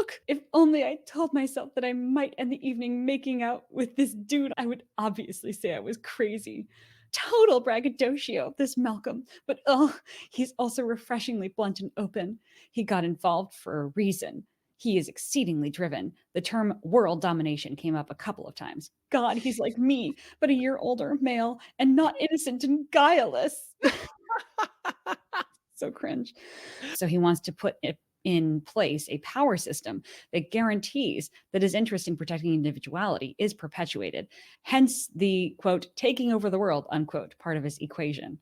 look, if only I told myself that I might end the evening making out with this dude, I would obviously say I was crazy. Total braggadocio, this Malcolm. But oh, he's also refreshingly blunt and open. He got involved for a reason. He is exceedingly driven. The term world domination came up a couple of times. God, he's like me, but a year older, male, and not innocent and guileless. So cringe. So he wants to put it in place a power system that guarantees that his interest in protecting individuality is perpetuated. Hence the quote, taking over the world, unquote, part of his equation.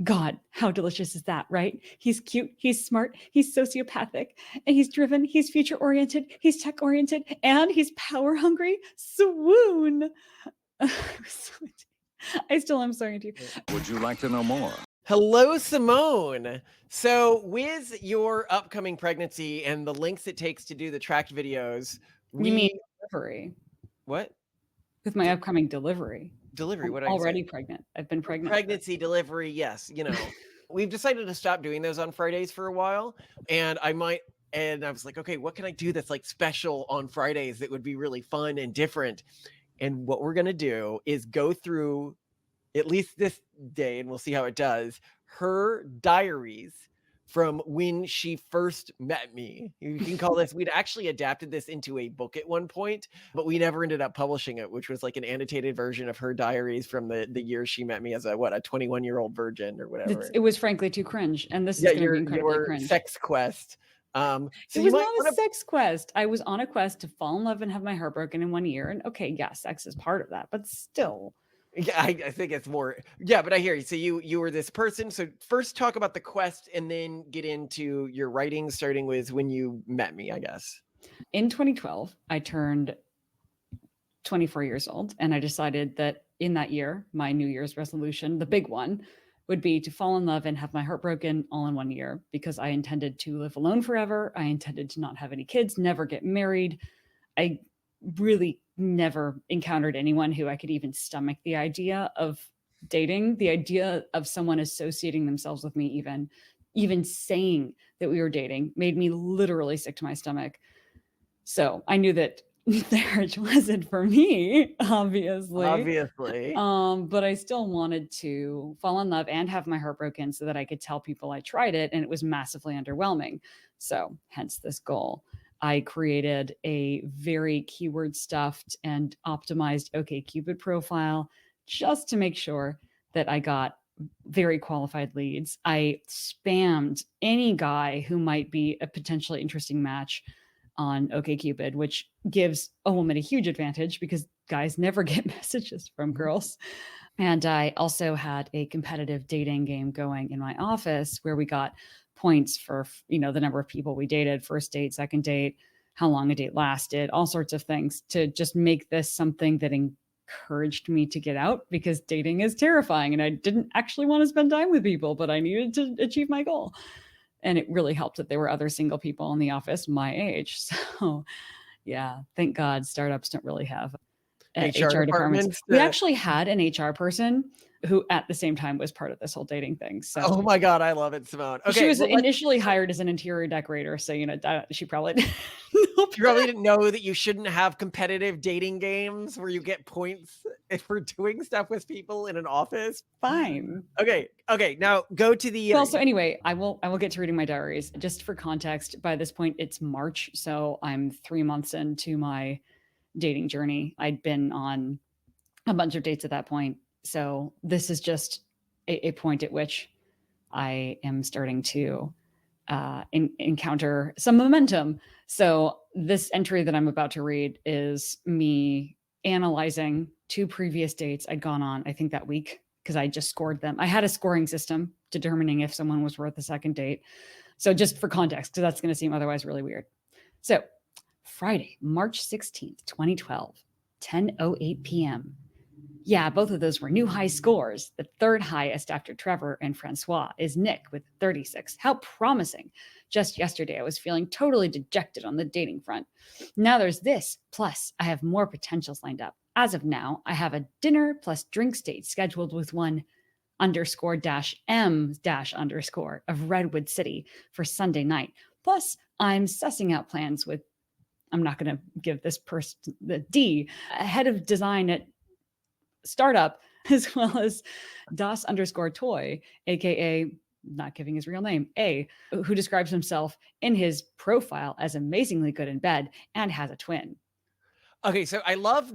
God, how delicious is that, right? He's cute, he's smart, he's sociopathic, and he's driven, he's future oriented, he's tech oriented, and he's power hungry. Swoon. I still am sorry to you. Would you like to know more? Hello, Simone. So with your upcoming pregnancy and the lengths it takes to do the tracked videos, You mean delivery? What? With my upcoming delivery. Delivery, what I'm already pregnant. I've been pregnant. Pregnancy, delivery, yes. You know, we've decided to stop doing those on Fridays for a while. And I was like, okay, what can I do that's like special on Fridays that would be really fun and different? And what we're going to do is go through, at least this day, and we'll see how it does, her diaries from when she first met me. You can call this, we'd actually adapted this into a book at one point, but we never ended up publishing it, which was like an annotated version of her diaries from the year she met me as a 21-year-old virgin or whatever. It was frankly too cringe. And this is going to be incredibly cringe. Sex quest. So it was not a sex quest. I was on a quest to fall in love and have my heart broken in 1 year. And okay, yeah, sex is part of that, but still. Yeah, I think it's more. Yeah, but I hear you. So you were this person. So first talk about the quest and then get into your writing, starting with when you met me, I guess. In 2012, I turned 24 years old, and I decided that in that year, my New Year's resolution, the big one, would be to fall in love and have my heart broken all in 1 year, because I intended to live alone forever. I intended to not have any kids, never get married. I really never encountered anyone who I could even stomach the idea of dating, the idea of someone associating themselves with me, even saying that we were dating made me literally sick to my stomach. So I knew that marriage wasn't for me, obviously. But I still wanted to fall in love and have my heart broken so that I could tell people I tried it, and it was massively underwhelming. So hence this goal. I created a very keyword stuffed and optimized OkCupid profile just to make sure that I got very qualified leads. I spammed any guy who might be a potentially interesting match on OkCupid, which gives a woman a huge advantage because guys never get messages from girls. And I also had a competitive dating game going in my office where we got points for, the number of people we dated, first date, second date, how long a date lasted, all sorts of things to just make this something that encouraged me to get out, because dating is terrifying and I didn't actually want to spend time with people, but I needed to achieve my goal. And it really helped that there were other single people in the office my age. So yeah, thank God startups don't really have HR departments. We actually had an HR person who at the same time was part of this whole dating thing. So oh my God, I love it, Simone. Okay, she was initially hired as an interior decorator. So, she probably didn't know that you shouldn't have competitive dating games where you get points for doing stuff with people in an office. Fine. Okay. Now go to the. Well, so anyway, I will get to reading my diaries. Just for context, by this point, it's March. So I'm 3 months into my dating journey. I'd been on a bunch of dates at that point. So this is just a point at which I am starting to encounter some momentum. So this entry that I'm about to read is me analyzing 2 previous dates I'd gone on, I think that week, because I just scored them. I had a scoring system determining if someone was worth a second date. So just for context, because that's going to seem otherwise really weird. So Friday, March 16th, 2012, 10:08 p.m. Yeah, both of those were new high scores. The third highest after Trevor and Francois is Nick with 36. How promising. Just yesterday, I was feeling totally dejected on the dating front. Now there's this. Plus, I have more potentials lined up. As of now, I have a dinner plus drinks date scheduled with one _M_ of Redwood City for Sunday night. Plus, I'm sussing out plans with I'm not going to give this person the D, a head of design at startup, as well as Das_toy, aka not giving his real name, A, who describes himself in his profile as amazingly good in bed and has a twin. Okay, so I love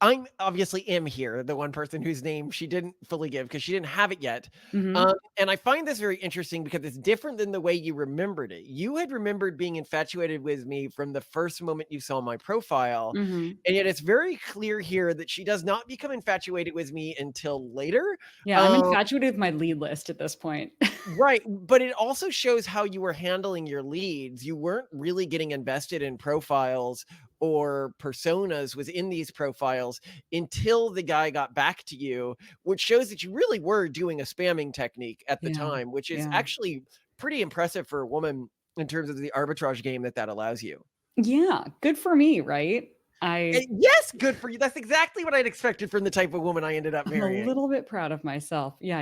I'm obviously M here, the one person whose name she didn't fully give because she didn't have it yet. Mm-hmm. And I find this very interesting because it's different than the way you remembered it. You had remembered being infatuated with me from the first moment you saw my profile. Mm-hmm. And yet it's very clear here that she does not become infatuated with me until later. Yeah, I'm Um, infatuated with my lead list at this point. Right, but it also shows how you were handling your leads. You weren't really getting invested in profiles or personas within these profiles until the guy got back to you, which shows that you really were doing a spamming technique at the Yeah. time, which is Yeah. actually pretty impressive for a woman in terms of the arbitrage game that allows you. Yeah. Good for me, right? And yes, good for you. That's exactly what I'd expected from the type of woman I ended up I'm a marrying. little bit proud of myself. Yeah,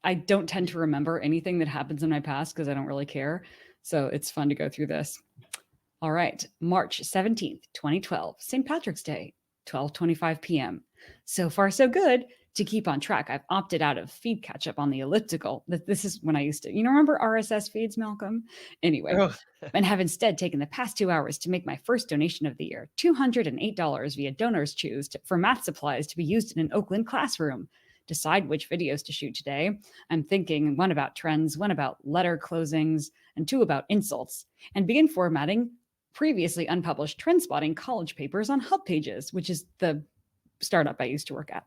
I don't tend to remember anything that happens in my past because I don't really care. So it's fun to go through this. All right, March 17th, 2012, St. Patrick's Day, 12:25 p.m. So far so good. To keep on track, I've opted out of feed catch up on the elliptical. This is when I used to, remember RSS feeds, Malcolm? Anyway, Oh, and have instead taken the past 2 hours to make my first donation of the year, $208 via Donors Choose for math supplies to be used in an Oakland classroom. Decide which videos to shoot today. I'm thinking one about trends, one about letter closings, and two about insults, and begin formatting previously unpublished trend spotting college papers on Hub Pages, which is the startup I used to work at.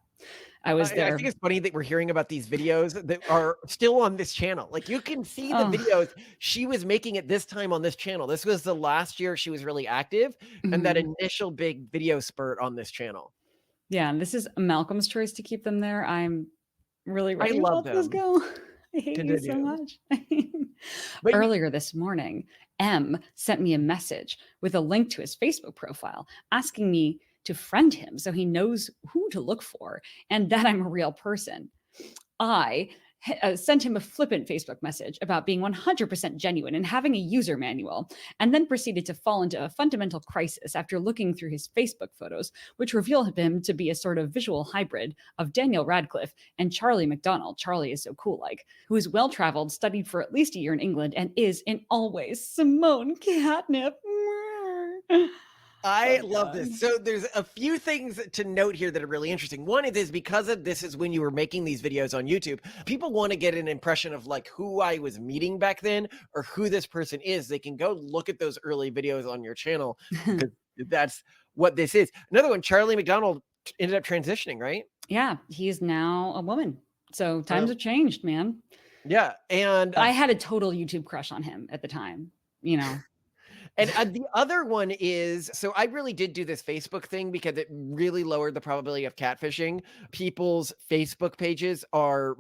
I was I think there. it's funny that we're hearing about these videos that are still on this channel. Like, you can see the Oh, videos she was making at this time on this channel. This was the last year she was really active, and that mhm. initial big video spurt on this channel. Yeah, and this is Malcolm's choice to keep them there. I'm really I ready to love let this them. go. I hate you so Continue. much. But y Earlier this morning, M sent me a message with a link to his Facebook profile asking me to friend him so he knows who to look for and that I'm a real person. I sent him a flippant Facebook message about being 100% genuine and having a user manual, and then proceeded to fall into a fundamental crisis after looking through his Facebook photos, which revealed him to be a sort of visual hybrid of Daniel Radcliffe and Charlie McDonald. Charlie is so cool, like, who is well traveled, studied for at least a year in England, and is in all ways Simone Catnip. I Oh, love God. this. So there's a few things to note here that are really interesting. One is because of this is when you were making these videos on YouTube, people want to get an impression of like who I was meeting back then or who this person is. They can go look at those early videos on your channel because that's what this is. Another one, Charlie McDonald ended up transitioning, right? Yeah, he's now a woman. So times Um, have changed, man. yeah, and But I had a total YouTube crush on him at the time, you know? And the other one is, so I really did do this Facebook thing because it really lowered the probability of catfishing. People's Facebook pages are,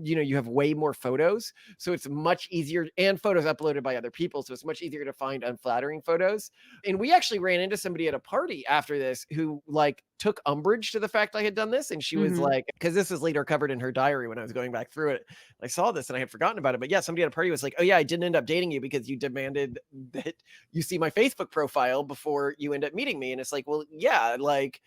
you have way more photos. So it's much easier, and photos uploaded by other people. So it's much easier to find unflattering photos. And we actually ran into somebody at a party after this who like took umbrage to the fact I had done this. And she was Mhm. like, because this is later covered in her diary when I was going back through it. I saw this and I had forgotten about it. But yeah, somebody at a party was like, oh yeah, I didn't end up dating you because you demanded that you see my Facebook profile before you end up meeting me. And it's like, well, yeah, like,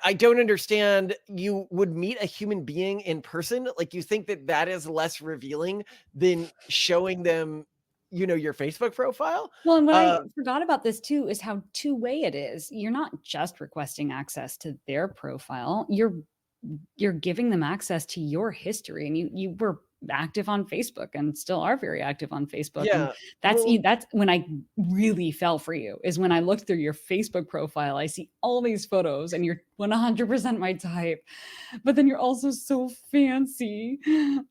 I don't understand. You would meet a human being in person. Like, you think that is less revealing than showing them, your Facebook profile. Well, and what I Uh, forgot about this too is how two-way it is. You're not just requesting access to their profile. You're giving them access to your history, and you were active on Facebook and still are very active on Facebook, and yeah. that's Well, that's when I really fell for you, is when I looked through your Facebook profile. I see all these photos and you're 100% my type, but then you're also so fancy.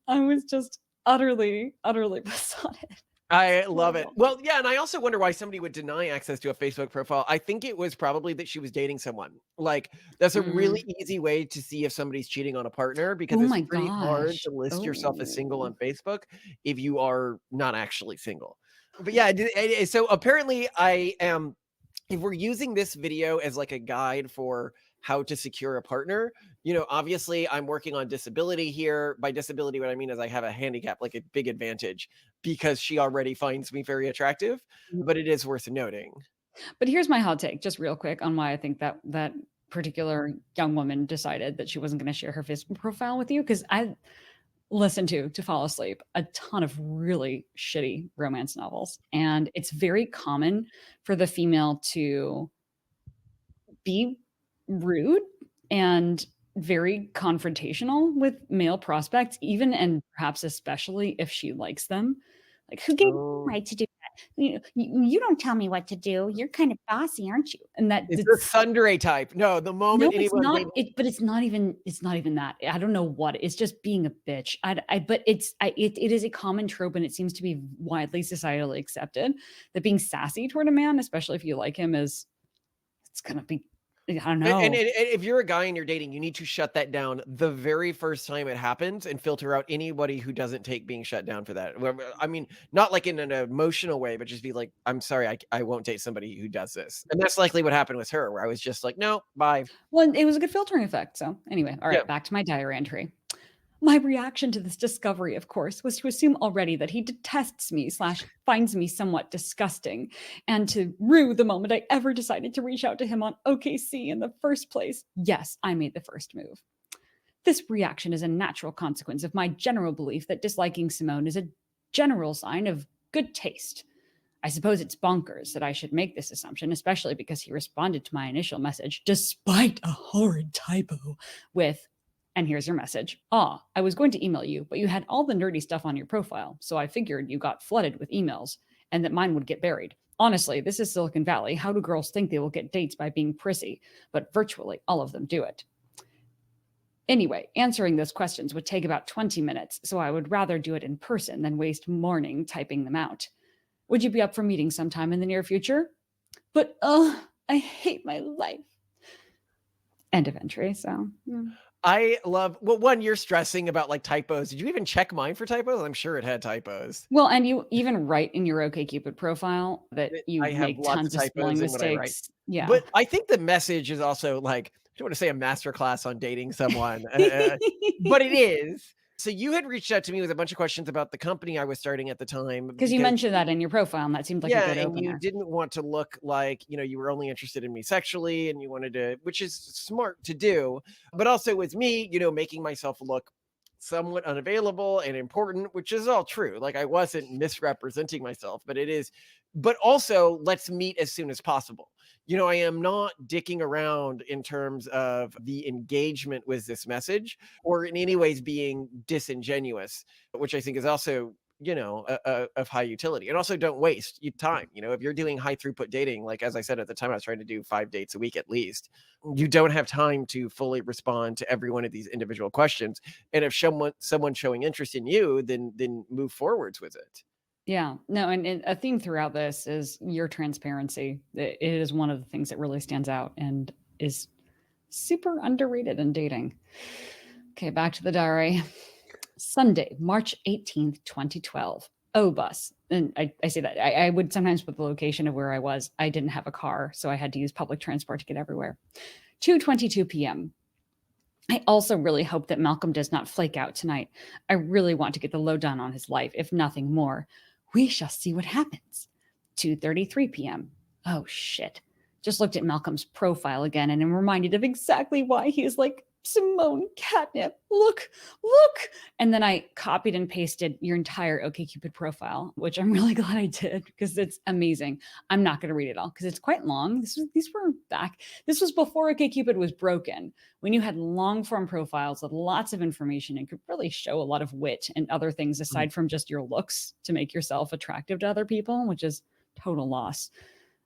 I was just utterly besotted. It's I love it. horrible. Well, yeah, and I also wonder why somebody would deny access to a Facebook profile. I think it was probably that she was dating someone. Like, that's a really Mm. easy way to see if somebody's cheating on a partner because Oh it's my pretty hard gosh. to list yourself as single Oh. on Facebook if you are not actually single. But yeah, so apparently I am if we're using this video as like a guide for how to secure a partner. Obviously I'm working on disability here. By disability, what I mean is I have a handicap, like a big advantage, because she already finds me very attractive, but it is worth noting. But here's my hot take, just real quick, on why I think that particular young woman decided that she wasn't going to share her Facebook profile with you. Because I listened to fall asleep a ton of really shitty romance novels, and it's very common for the female to be rude and very confrontational with male prospects, even and perhaps especially if she likes them. Like, who gave you the Oh, right to do that? You don't tell me what to do. You're kind of bossy, aren't you? And that it's a it's tsundere type. No, the no, moment it's anyone not. gave But it's not even that. I don't know what. It's just being a bitch. But it is a common trope, and it seems to be widely societally accepted that being sassy toward a man, especially if you like him, is it's gonna be. I don't know. and if you're a guy and you're dating, you need to shut that down the very first time it happens and filter out anybody who doesn't take being shut down for that. I mean, not like in an emotional way, but just be like, I'm sorry, I won't date somebody who does this. And that's likely what happened with her, where I was just like, no, bye. Well, it was a good filtering effect. So anyway, all Yeah. right, back to my diary entry. My reaction to this discovery, of course, was to assume already that he detests me slash finds me somewhat disgusting, and to rue the moment I ever decided to reach out to him on OKC in the first place. Yes, I made the first move. This reaction is a natural consequence of my general belief that disliking Simone is a general sign of good taste. I suppose it's bonkers that I should make this assumption, especially because he responded to my initial message, despite a horrid typo, with, and here's your message. Ah, I was going to email you, but you had all the nerdy stuff on your profile, so I figured you got flooded with emails and that mine would get buried. Honestly, this is Silicon Valley. How do girls think they will get dates by being prissy? But virtually all of them do it. Anyway, answering those questions would take about 20 minutes, so I would rather do it in person than waste morning typing them out. Would you be up for meeting sometime in the near future? But I hate my life. End of entry. So I love, well, one, you're stressing about like typos. Did you even check mine for typos? I'm sure it had typos. well, and you even write in your OkCupid profile that you I have make lots of tons of typos spelling in what I write. mistakes. Yeah. But I think the message is also like, I don't want to say a master class on dating someone, but it is. So you had reached out to me with a bunch of questions about the company I was starting at the time Because you because mentioned that in your profile, and that seemed like a yeah, good and you opener. didn't want to look like, you were only interested in me sexually and you wanted to, which is smart to do, but also with me, making myself look somewhat unavailable and important, which is all true. Like I wasn't misrepresenting myself, but it is, but also let's meet as soon as possible. I am not dicking around in terms of the engagement with this message or in any ways being disingenuous, which I think is also of high utility. And also don't waste your time. If you're doing high throughput dating, like as I said at the time, I was trying to do 5 dates a week at least. You don't have time to fully respond to every one of these individual questions. And if someone showing interest in you, then move forwards with it. Yeah. No, and a theme throughout this is your transparency. It is one of the things that really stands out and is super underrated in dating. Okay, back to the diary. Sunday, March 18th, 2012. Oh, bus. And I say that I would sometimes put the location of where I was. I didn't have a car, so I had to use public transport to get everywhere. 2:22 p.m. I also really hope that Malcolm does not flake out tonight. I really want to get the lowdown on his life, if nothing more. We shall see what happens. 2:33 p.m. Oh shit. Just looked at Malcolm's profile again and am reminded of exactly why he is like Simone catnip. Look, look. And then I copied and pasted your entire OkCupid profile, which I'm really glad I did because it's amazing. I'm not going to read it all because it's quite long. These were back. This was before OkCupid was broken, when you had long form profiles with lots of information and could really show a lot of wit and other things aside from just your looks to make yourself attractive to other people, which is total loss.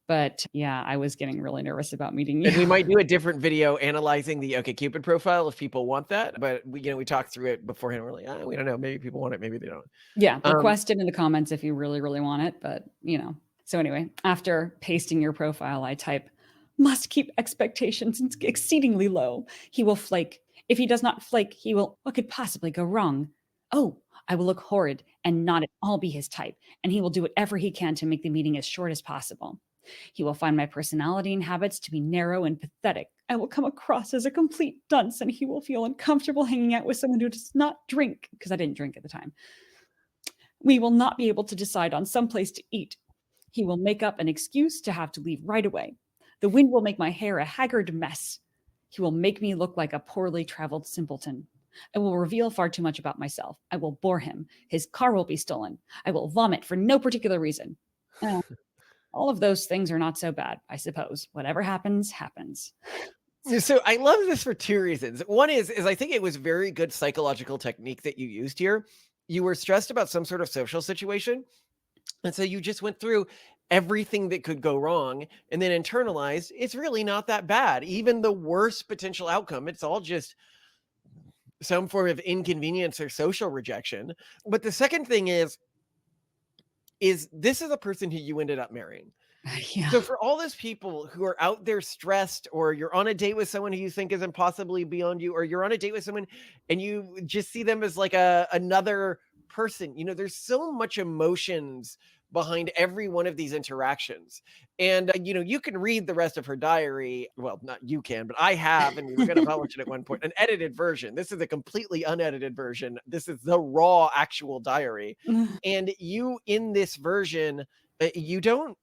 But yeah, I was getting really nervous about meeting you. And we might do a different video analyzing the OkCupid profile if people want that. But we talked through it beforehand. We're like, we don't know. Maybe people want it. Maybe they don't. Yeah, request it in the comments if you really, really want it. But So anyway, after pasting your profile, I type, must keep expectations exceedingly low. He will flake. If he does not flake, what could possibly go wrong? Oh, I will look horrid and not at all be his type, and he will do whatever he can to make the meeting as short as possible. He will find my personality and habits to be narrow and pathetic. I will come across as a complete dunce, and he will feel uncomfortable hanging out with someone who does not drink, because I didn't drink at the time. We will not be able to decide on some place to eat. He will make up an excuse to have to leave right away. The wind will make my hair a haggard mess. He will make me look like a poorly traveled simpleton. I will reveal far too much about myself. I will bore him. His car will be stolen. I will vomit for no particular reason. Well, all of those things are not so bad, I suppose. Whatever happens, happens. So I love this for two reasons. One is I think it was very good psychological technique that you used here. You were stressed about some sort of social situation, and so you just went through everything that could go wrong and then internalized it's really not that bad. Even the worst potential outcome, it's all just some form of inconvenience or social rejection. But the second thing is this is a person who you ended up marrying. Yeah. So for all those people who are out there stressed, or you're on a date with someone who you think is impossibly beyond you, or you're on a date with someone and you just see them as like another person, there's so much emotions behind every one of these interactions. And you can read the rest of her diary. Well, not you can, but I have, and we were going to publish it at one point, an edited version. This is a completely unedited version. This is the raw actual diary. And you, in this version, you don't,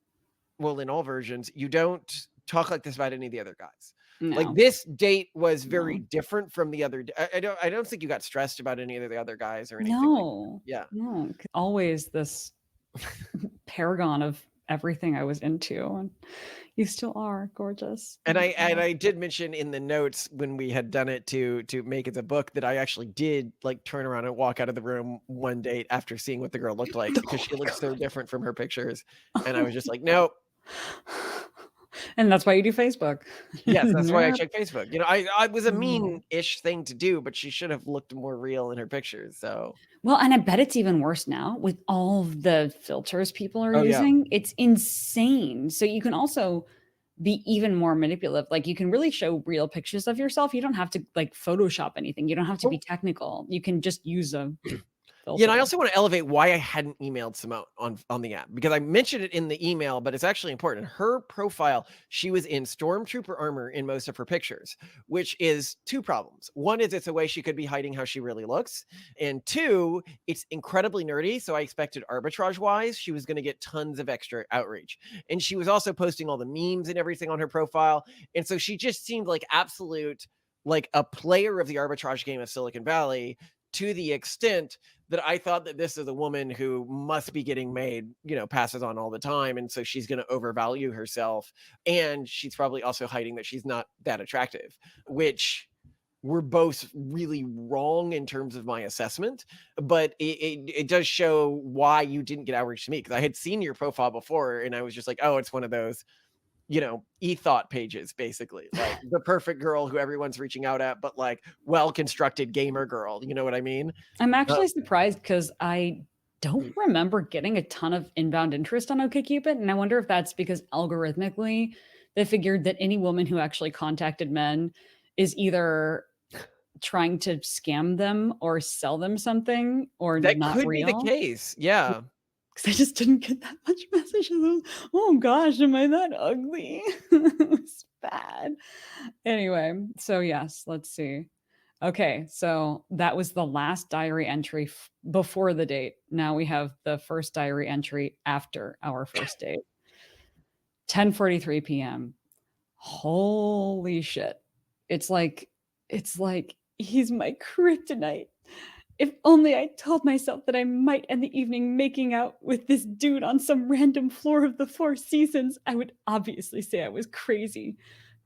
well, in all versions, you don't talk like this about any of the other guys. Like No. this date was very No. different from the other. I don't think you got stressed about any of the other guys or anything like that. No. Yeah. No. Always this paragon of everything I was into. And you still are gorgeous. And I did mention in the notes when we had done it to make it a book that I actually did like turn around and walk out of the room one date after seeing what the girl looked like, because she looked so different from her pictures. And I was just like, nope. And that's why you do Facebook. Yes, that's why I Nope. checked Facebook. I was a Mm. mean-ish thing to do, but she should have looked more real in her pictures. So, Well, and I bet it's even worse now with all of the filters people are oh yeah. using. It's insane. So you can also be even more manipulative. Like you can really show real pictures of yourself. You don't have to like Photoshop anything. You don't have to be technical. You can just use a filter. Yeah, and I also want to elevate why I hadn't emailed Simone on the app, because I mentioned it in the email, but it's actually important. Her profile, she was in stormtrooper armor in most of her pictures, which is two problems. One is it's a way she could be hiding how she really looks, and two, it's incredibly nerdy. So I expected arbitrage wise, she was going to get tons of extra outreach, and she was also posting all the memes and everything on her profile, and so she just seemed like absolute like a player of the arbitrage game of Silicon Valley, to the extent that I thought that this is a woman who must be getting made, passes on all the time. And so she's going to overvalue herself. And she's probably also hiding that she's not that attractive, which were both really wrong in terms of my assessment. But it does show why you didn't get outreach to me, because I had seen your profile before and I was just like, oh, it's one of those e-thought pages, basically, like the perfect girl who everyone's reaching out at, but like well-constructed gamer girl. You know what I mean? I'm actually surprised because I don't remember getting a ton of inbound interest on OkCupid. And I wonder if that's because algorithmically they figured that any woman who actually contacted men is either trying to scam them or sell them something or That not could be the real. case. Yeah. Because I just didn't get that much messages. Oh gosh, am I that ugly? It was bad. Anyway, so yes, let's see. Okay, so that was the last diary entry before the date. Now we have the first diary entry after our first date. 10:43 p.m. Holy shit. It's like he's my kryptonite. If only I told myself that I might end the evening making out with this dude on some random floor of the Four Seasons, I would obviously say I was crazy.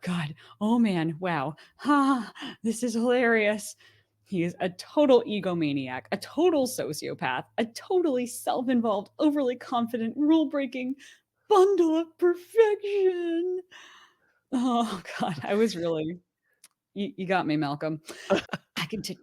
God, oh man, wow. Ha, this is hilarious. He is a total egomaniac, a total sociopath, a totally self involved, overly confident, rule breaking bundle of perfection. Oh, God, I was really, you got me, Malcolm. I continue.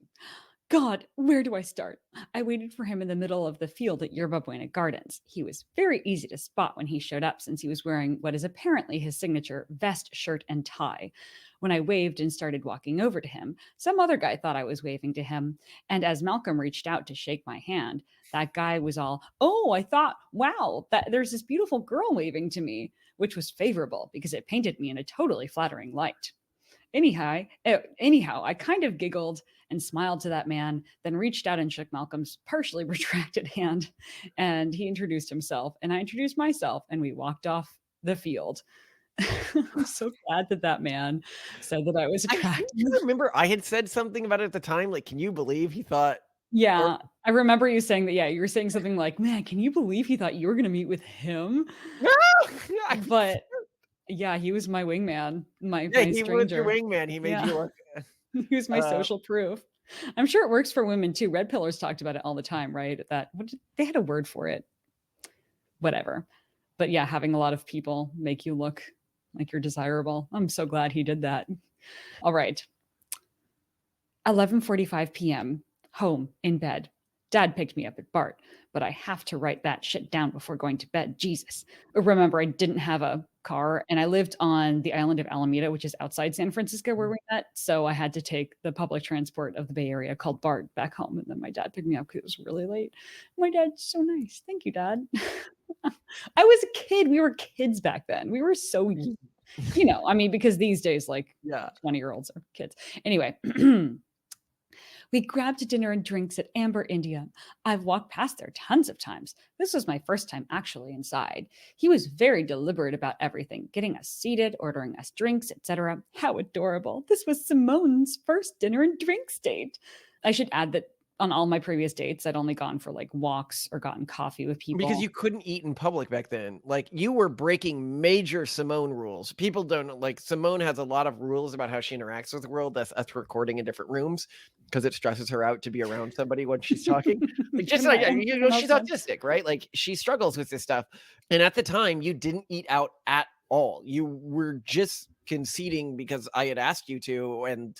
God, where do I start? I waited for him in the middle of the field at Yerba Buena Gardens. He was very easy to spot when he showed up since he was wearing what is apparently his signature vest, shirt, and tie. When I waved and started walking over to him, some other guy thought I was waving to him. And as Malcolm reached out to shake my hand, that guy was all, oh, I thought, wow, that there's this beautiful girl waving to me. which was favorable because it painted me in a totally flattering light. Anyhow, I kind of giggled and smiled to that man, then reached out and shook Malcolm's partially retracted hand. And he introduced himself, and I introduced myself, and we walked off the field. I'm so glad that that man said that I was I seem attractive. to remember I had said something about it at the time, like, "Can you believe he thought," or Yeah, I remember you saying that. Yeah, you were saying something like, "Man, can you believe he thought you were gonna meet with him?" No! Yeah, But yeah, he was my wingman, yeah, my he was your stranger. wingman, he made Yeah, you look, he was my uh social proof. I'm sure it works for women too. Red pillars talked about it all the time, right? They had a word for it, whatever. But yeah, having a lot of people make you look like you're desirable. I'm so glad he did that. All right. 11:45 p.m. Home in bed. Dad picked me up at BART, but I have to write that shit down before going to bed. Jesus. Remember, I didn't have a car and I lived on the island of Alameda, which is outside San Francisco where we met. So I had to take the public transport of the Bay Area called BART back home. And then my dad picked me up because it was really late. My dad's so nice. Thank you, Dad. I was a kid. We were kids back then. We were so, I mean, because these days, like yeah. 20-year-olds are kids. Anyway. We grabbed dinner and drinks at Amber India. I've walked past there tons of times. This was my first time actually inside. He was very deliberate about everything, getting us seated, ordering us drinks, etc. How adorable. This was Simone's first dinner and drinks date. I should add that on all my previous dates, I'd only gone for like walks or gotten coffee with Because people. you couldn't eat in public back then. Like, you were breaking major Simone rules. People don't like Simone has a lot of rules about how she interacts with the world. That's us recording in different rooms because it stresses her out to be around somebody when she's talking. Like, just like, she's Emotion. autistic, right? Like, she struggles with this stuff. And at the time, you didn't eat out at all. You were just conceding because I had asked you to, and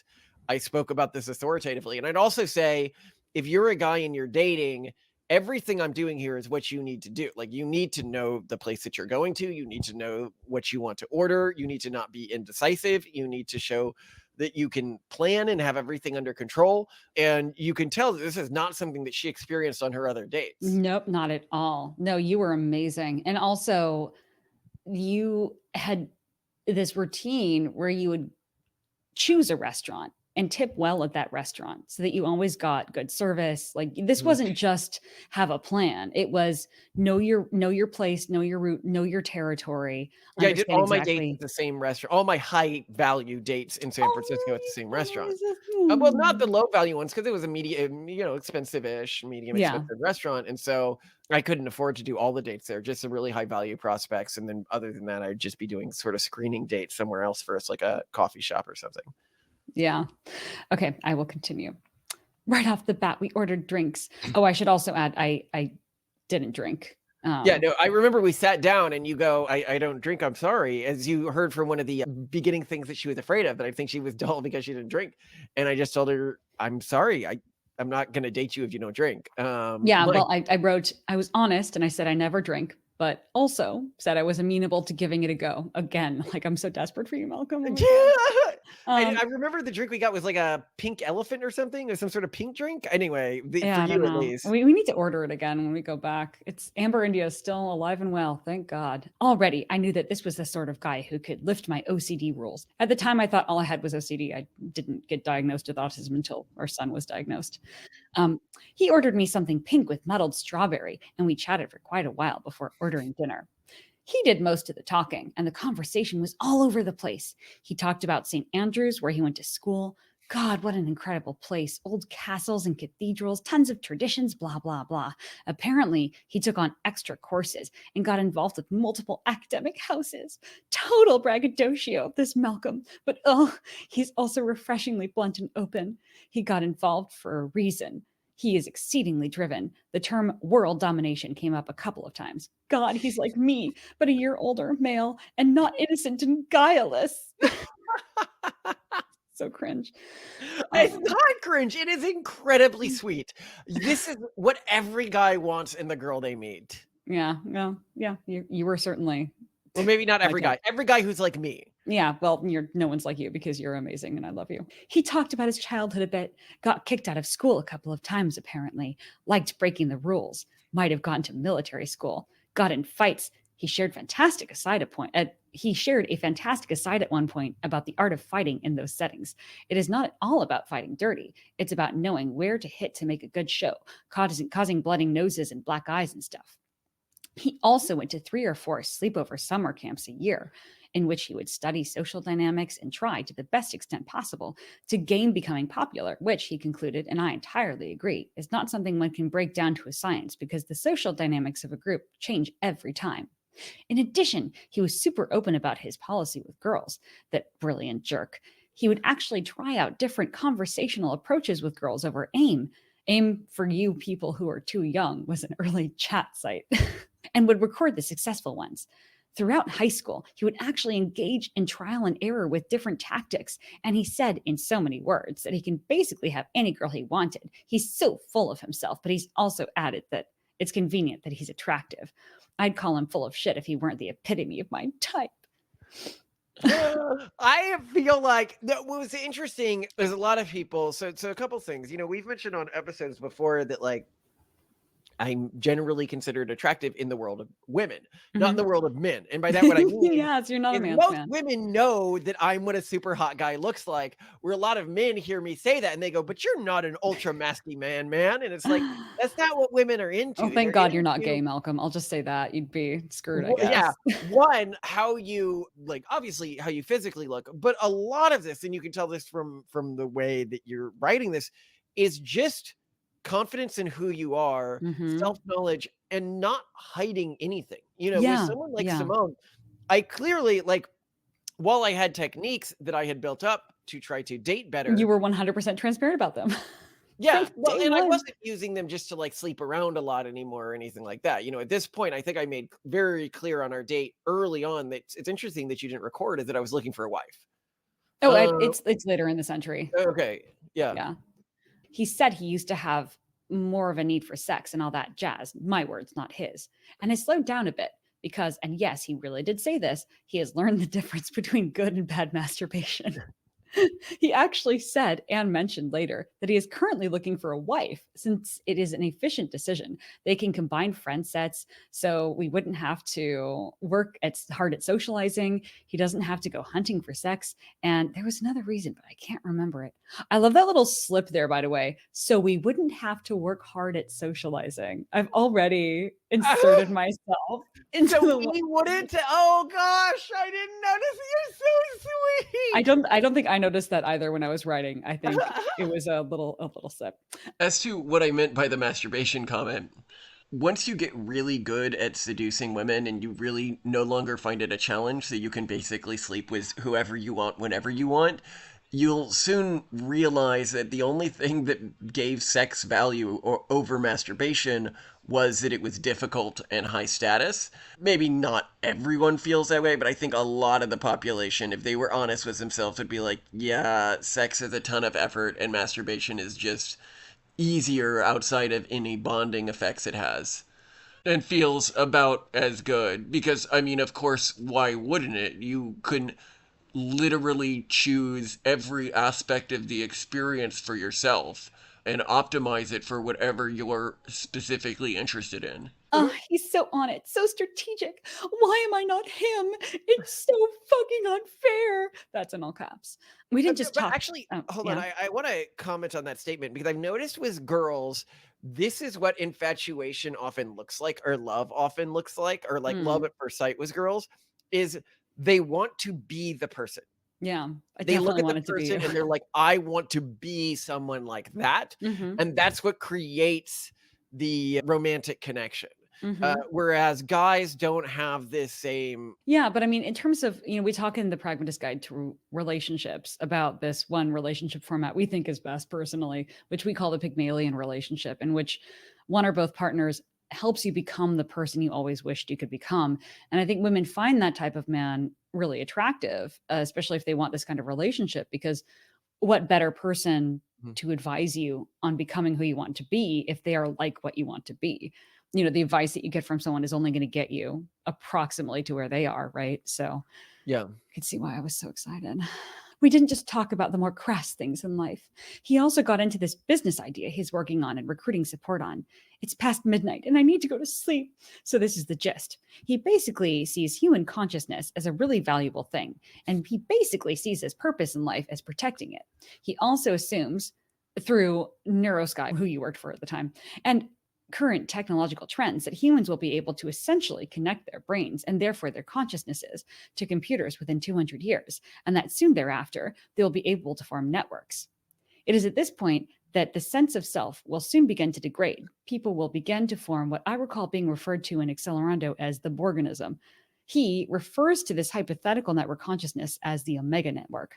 I spoke about this authoritatively. And I'd also say, if you're a guy and you're dating, everything I'm doing here is what you need to do. Like, you need to know the place that you're going to. You need to know what you want to order. You need to not be indecisive. You need to show that you can plan and have everything under control. And you can tell that this is not something that she experienced on her other dates. Nope, not at all. No, you were amazing. And also, you had this routine where you would choose a restaurant and tip well at that restaurant so that you always got good service. Like this Mhm. wasn't just have a plan. It was know your place, know your route, know your territory, Yeah, I did understand all my dates exactly. at the same restaurant, all my high value dates in San Francisco at the Oh, same restaurant. you Well, not the guys. low value ones because it was a medium, expensive-ish, medium Yeah. expensive restaurant, and so I couldn't afford to do all the dates there, just the really high value prospects, and then other than that, I'd just be doing sort of screening dates somewhere else first, like a coffee shop or something. Yeah. Okay, I will continue. Right off the bat, we ordered drinks. Oh, I should also add I didn't drink. Yeah, no, I remember we sat down and you go, "I don't drink, I'm sorry," as you heard from one of the beginning things that she was afraid of, that I think she was dull because she didn't drink, and I just told her, "I'm sorry, I'm not gonna date you if you don't drink." Yeah, Like, well, I wrote, I was honest and I said I never drink, but also said I was amenable to giving it a go. Again, like I'm so desperate for you, Malcolm. Oh my God. yeah. I Um, remember the drink we got was like a pink elephant or something, or some sort of pink drink. Anyway, for yeah, I don't you at know. least. We need to order it again when we go back. It's Amber India is still alive and well, thank God. Already, I knew that this was the sort of guy who could lift my OCD rules. At the time, I thought all I had was OCD. I didn't get diagnosed with autism until our son was diagnosed. Um, he ordered me something pink with muddled strawberry, and we chatted for quite a while before ordering dinner. He did most of the talking, and the conversation was all over the place. He talked about St. Andrews, where he went to school. God, what an incredible place. Old castles and cathedrals, tons of traditions, blah, blah, blah. Apparently, he took on extra courses and got involved with multiple academic houses. Total braggadocio, this Malcolm. But oh, he's also refreshingly blunt and open. He got involved for a reason. He is exceedingly driven. The term world domination came up a couple of times. God, he's like me, but a year older, male, and not innocent and guileless. So cringe. It's Um, not cringe. It is incredibly sweet. This is what every guy wants in the girl they meet. yeah, no, yeah, you were certainly Well, maybe not my every type. guy. Every guy who's like me. Yeah, well, no one's like you because you're amazing and I love you. He talked about his childhood a bit, got kicked out of school a couple of times apparently, liked breaking the rules, might have gone to military school, got in fights, He shared he shared a fantastic aside at one point about the art of fighting in those settings. It is not at all about fighting dirty. It's about knowing where to hit to make a good show, causing bloody noses and black eyes and stuff. He also went to 3 or 4 sleepover summer camps a year in which he would study social dynamics and try to the best extent possible to gain becoming popular, which he concluded, and I entirely agree, is not something one can break down to a science because the social dynamics of a group change every time. In addition, he was super open about his policy with girls, that brilliant jerk. He would actually try out different conversational approaches with girls over AIM. AIM, for you people who are too young, was an early chat site, and would record the successful ones. Throughout high school, he would actually engage in trial and error with different tactics. And he said in so many words that he can basically have any girl he wanted. He's so full of himself, but he's also added that it's convenient that he's attractive. I'd call him full of shit if he weren't the epitome of my type. I feel like that was interesting. There's a lot of people. So a couple things, we've mentioned on episodes before that like I'm generally considered attractive in the world of women, not in the world of men. And by that, what I mean Yes, you're not a is man's most man. women know that I'm what a super hot guy looks like, where a lot of men hear me say that and they go, but you're not an ultra masky man. And it's like, that's not what women are into. Oh, thank They're God you're not into gay, Malcolm. I'll just say that. You'd be screwed, I yeah, guess. one, how you like, obviously how you physically look, but a lot of this, and you can tell this from the way that you're writing this, is just confidence in who you are, Mhm. self-knowledge, and not hiding anything. With Yeah, someone like yeah. Simone, I clearly like, while I had techniques that I had built up to try to date better. You were 100% transparent about them from Yeah, well, day and I one. wasn't using them just to like sleep around a lot anymore or anything like that. At this point, I think I made very clear on our date early on that it's interesting that you didn't record, is that I was looking for a wife. Oh, Uh, it's later in the century. okay, yeah. Yeah. He said he used to have more of a need for sex and all that jazz. My words, not his. And has slowed down a bit because, and yes, he really did say this, he has learned the difference between good and bad masturbation. He actually said and mentioned later that he is currently looking for a wife since it is an efficient decision. They can combine friend sets, so we wouldn't have to work hard at socializing. He doesn't have to go hunting for sex. And there was another reason, but I can't remember it. I love that little slip there, by the way. So we wouldn't have to work hard at socializing. I've already inserted myself into So the. we wouldn't. Oh gosh, I didn't notice. You're so sweet. I don't think I noticed that either when I was writing. I think it was a little sip. As to what I meant by the masturbation comment, once you get really good at seducing women and you really no longer find it a challenge, so you can basically sleep with whoever you want whenever you want, you'll soon realize that the only thing that gave sex value or over masturbation was that it was difficult and high status. Maybe not everyone feels that way, but I think a lot of the population, if they were honest with themselves, would be like, yeah, sex is a ton of effort and masturbation is just easier outside of any bonding effects it has. And feels about as good. Because, I mean, of course, why wouldn't it? You couldn't literally choose every aspect of the experience for yourself and optimize it for whatever you're specifically interested in. Oh, he's so on it, so strategic. Why am I not him? It's so fucking unfair. That's in all caps. We didn't just But talk. actually, Oh, hold on. yeah. I want to comment on that statement because I've noticed with girls, this is what infatuation often looks like, or love often looks like, or like love Mm, at first sight with girls, is they want to be the person. yeah. I They look definitely at the wanted to be person you. and they're like, I want to be someone like that. Mhm. And that's what creates the romantic connection. Mhm. Whereas guys don't have this same. Yeah, but I mean, in terms of, we talk in the Pragmatist Guide to Relationships about this one relationship format we think is best personally, which we call the Pygmalion relationship, in which one or both partners helps you become the person you always wished you could become. And I think women find that type of man really attractive, especially if they want this kind of relationship, because what better person Mhm. to advise you on becoming who you want to be if they are like what you want to be? The advice that you get from someone is only going to get you approximately to where they are, right? So Yeah. I could see why I was so excited. We didn't just talk about the more crass things in life. He also got into this business idea he's working on and recruiting support on. It's past midnight and I need to go to sleep. So this is the gist. He basically sees human consciousness as a really valuable thing, and he basically sees his purpose in life as protecting it. He also assumes through Neurosky, who you worked for at the time, and current technological trends that humans will be able to essentially connect their brains and therefore their consciousnesses to computers within 200 years, and that soon thereafter they'll be able to form networks. It is at this point that the sense of self will soon begin to degrade. People will begin to form what I recall being referred to in Accelerando as the Borganism. He refers to this hypothetical network consciousness as the Omega Network.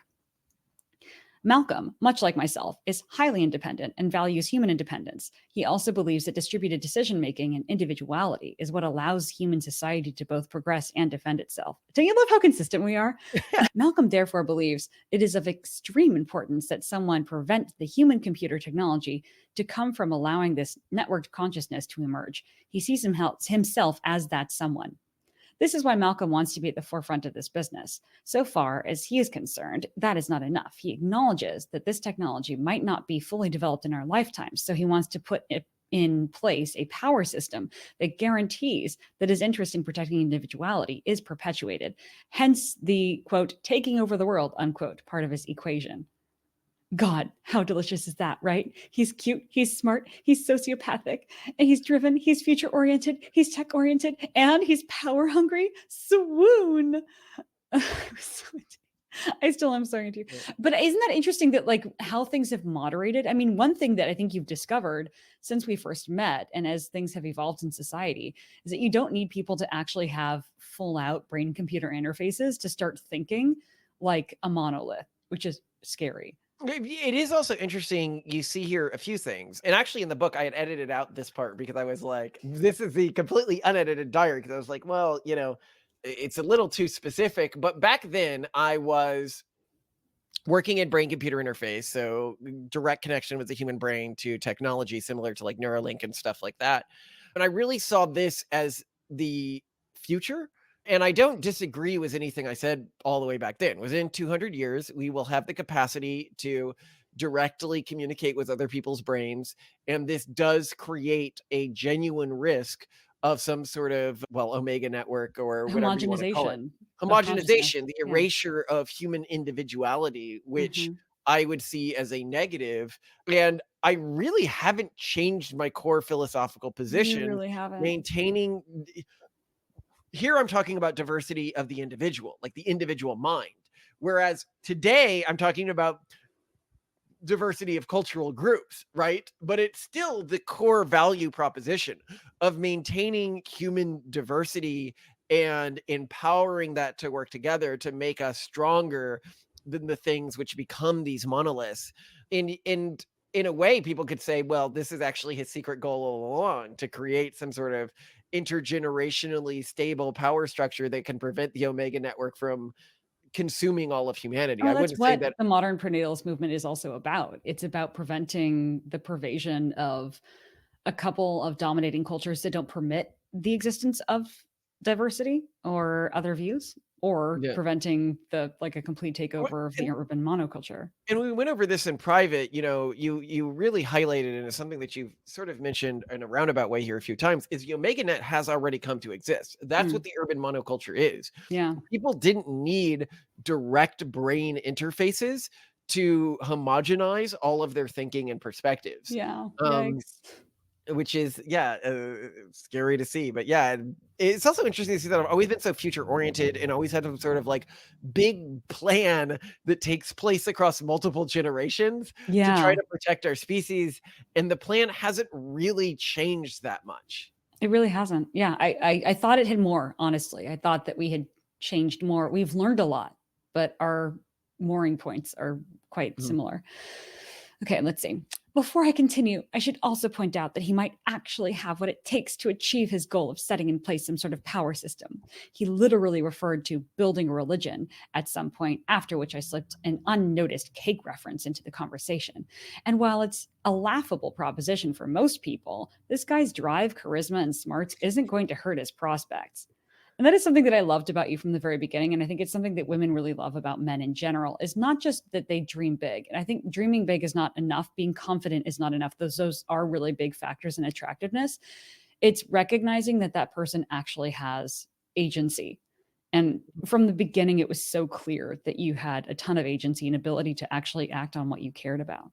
Malcolm, much like myself, is highly independent and values human independence. He also believes that distributed decision-making and individuality is what allows human society to both progress and defend itself. Don't you love how consistent we are? Malcolm therefore believes it is of extreme importance that someone prevent the human-computer technology to come from allowing this networked consciousness to emerge. He sees himself as that someone. This is why Malcolm wants to be at the forefront of this business. So far as he is concerned, that is not enough. He acknowledges that this technology might not be fully developed in our lifetimes, so he wants to put it in place a power system that guarantees that his interest in protecting individuality is perpetuated. Hence the, quote, taking over the world, unquote, part of his equation. God, how delicious is that, right? He's cute, he's smart, he's sociopathic, and he's driven, he's future-oriented, he's tech-oriented, and he's power-hungry. Swoon! I still am sorry to. But isn't that interesting that like how things have moderated? I mean, one thing that I think you've discovered since we first met and as things have evolved in society is that you don't need people to actually have full-out brain-computer interfaces to start thinking like a monolith, which is scary. It is also interesting. You see here a few things. And actually in the book, I had edited out this part because I was like, this is the completely unedited diary. Because I was like, well, it's a little too specific. But back then I was working in brain computer interface. So direct connection with the human brain to technology, similar to like Neuralink and stuff like that. And I really saw this as the future. And I don't disagree with anything I said all the way back then. Within 200 years, we will have the capacity to directly communicate with other people's brains. And this does create a genuine risk of some sort of, Omega network or whatever you want to call it. Homogenization, the erasure of human individuality, which I would see as a negative. And I really haven't changed my core philosophical position. You really haven't. Maintaining... Here I'm talking about diversity of the individual, like the individual mind. Whereas today I'm talking about diversity of cultural groups, right? But it's still the core value proposition of maintaining human diversity and empowering that to work together to make us stronger than the things which become these monoliths. And in a way, people could say, well, this is actually his secret goal all along, to create some sort of intergenerationally stable power structure that can prevent the Omega network from consuming all of humanity. I wouldn't say that the modern prenatalist movement is also about. It's about preventing the pervasion of a couple of dominating cultures that don't permit the existence of diversity or other views, or preventing a complete takeover of the urban monoculture. And we went over this in private. You really highlighted, and it's something that you've sort of mentioned in a roundabout way here a few times, is OmegaNet has already come to exist. That's what the urban monoculture is. Yeah. People didn't need direct brain interfaces to homogenize all of their thinking and perspectives. Yeah. Which is scary to see. But it's also interesting to see that I've always been so future oriented and always had some sort of like big plan that takes place across multiple generations to try to protect our species, and the plan hasn't really changed that much. It really hasn't. I thought it had more, honestly. I thought that we had changed more. We've learned a lot, but our mooring points are quite similar. Okay, let's see. Before I continue, I should also point out that he might actually have what it takes to achieve his goal of setting in place some sort of power system. He literally referred to building a religion at some point, after which I slipped an unnoticed cake reference into the conversation. And while it's a laughable proposition for most people, this guy's drive, charisma, and smarts isn't going to hurt his prospects. And that is something that I loved about you from the very beginning. And I think it's something that women really love about men in general, is not just that they dream big. And I think dreaming big is not enough. Being confident is not enough. Those are really big factors in attractiveness. It's recognizing that that person actually has agency. And from the beginning, it was so clear that you had a ton of agency and ability to actually act on what you cared about.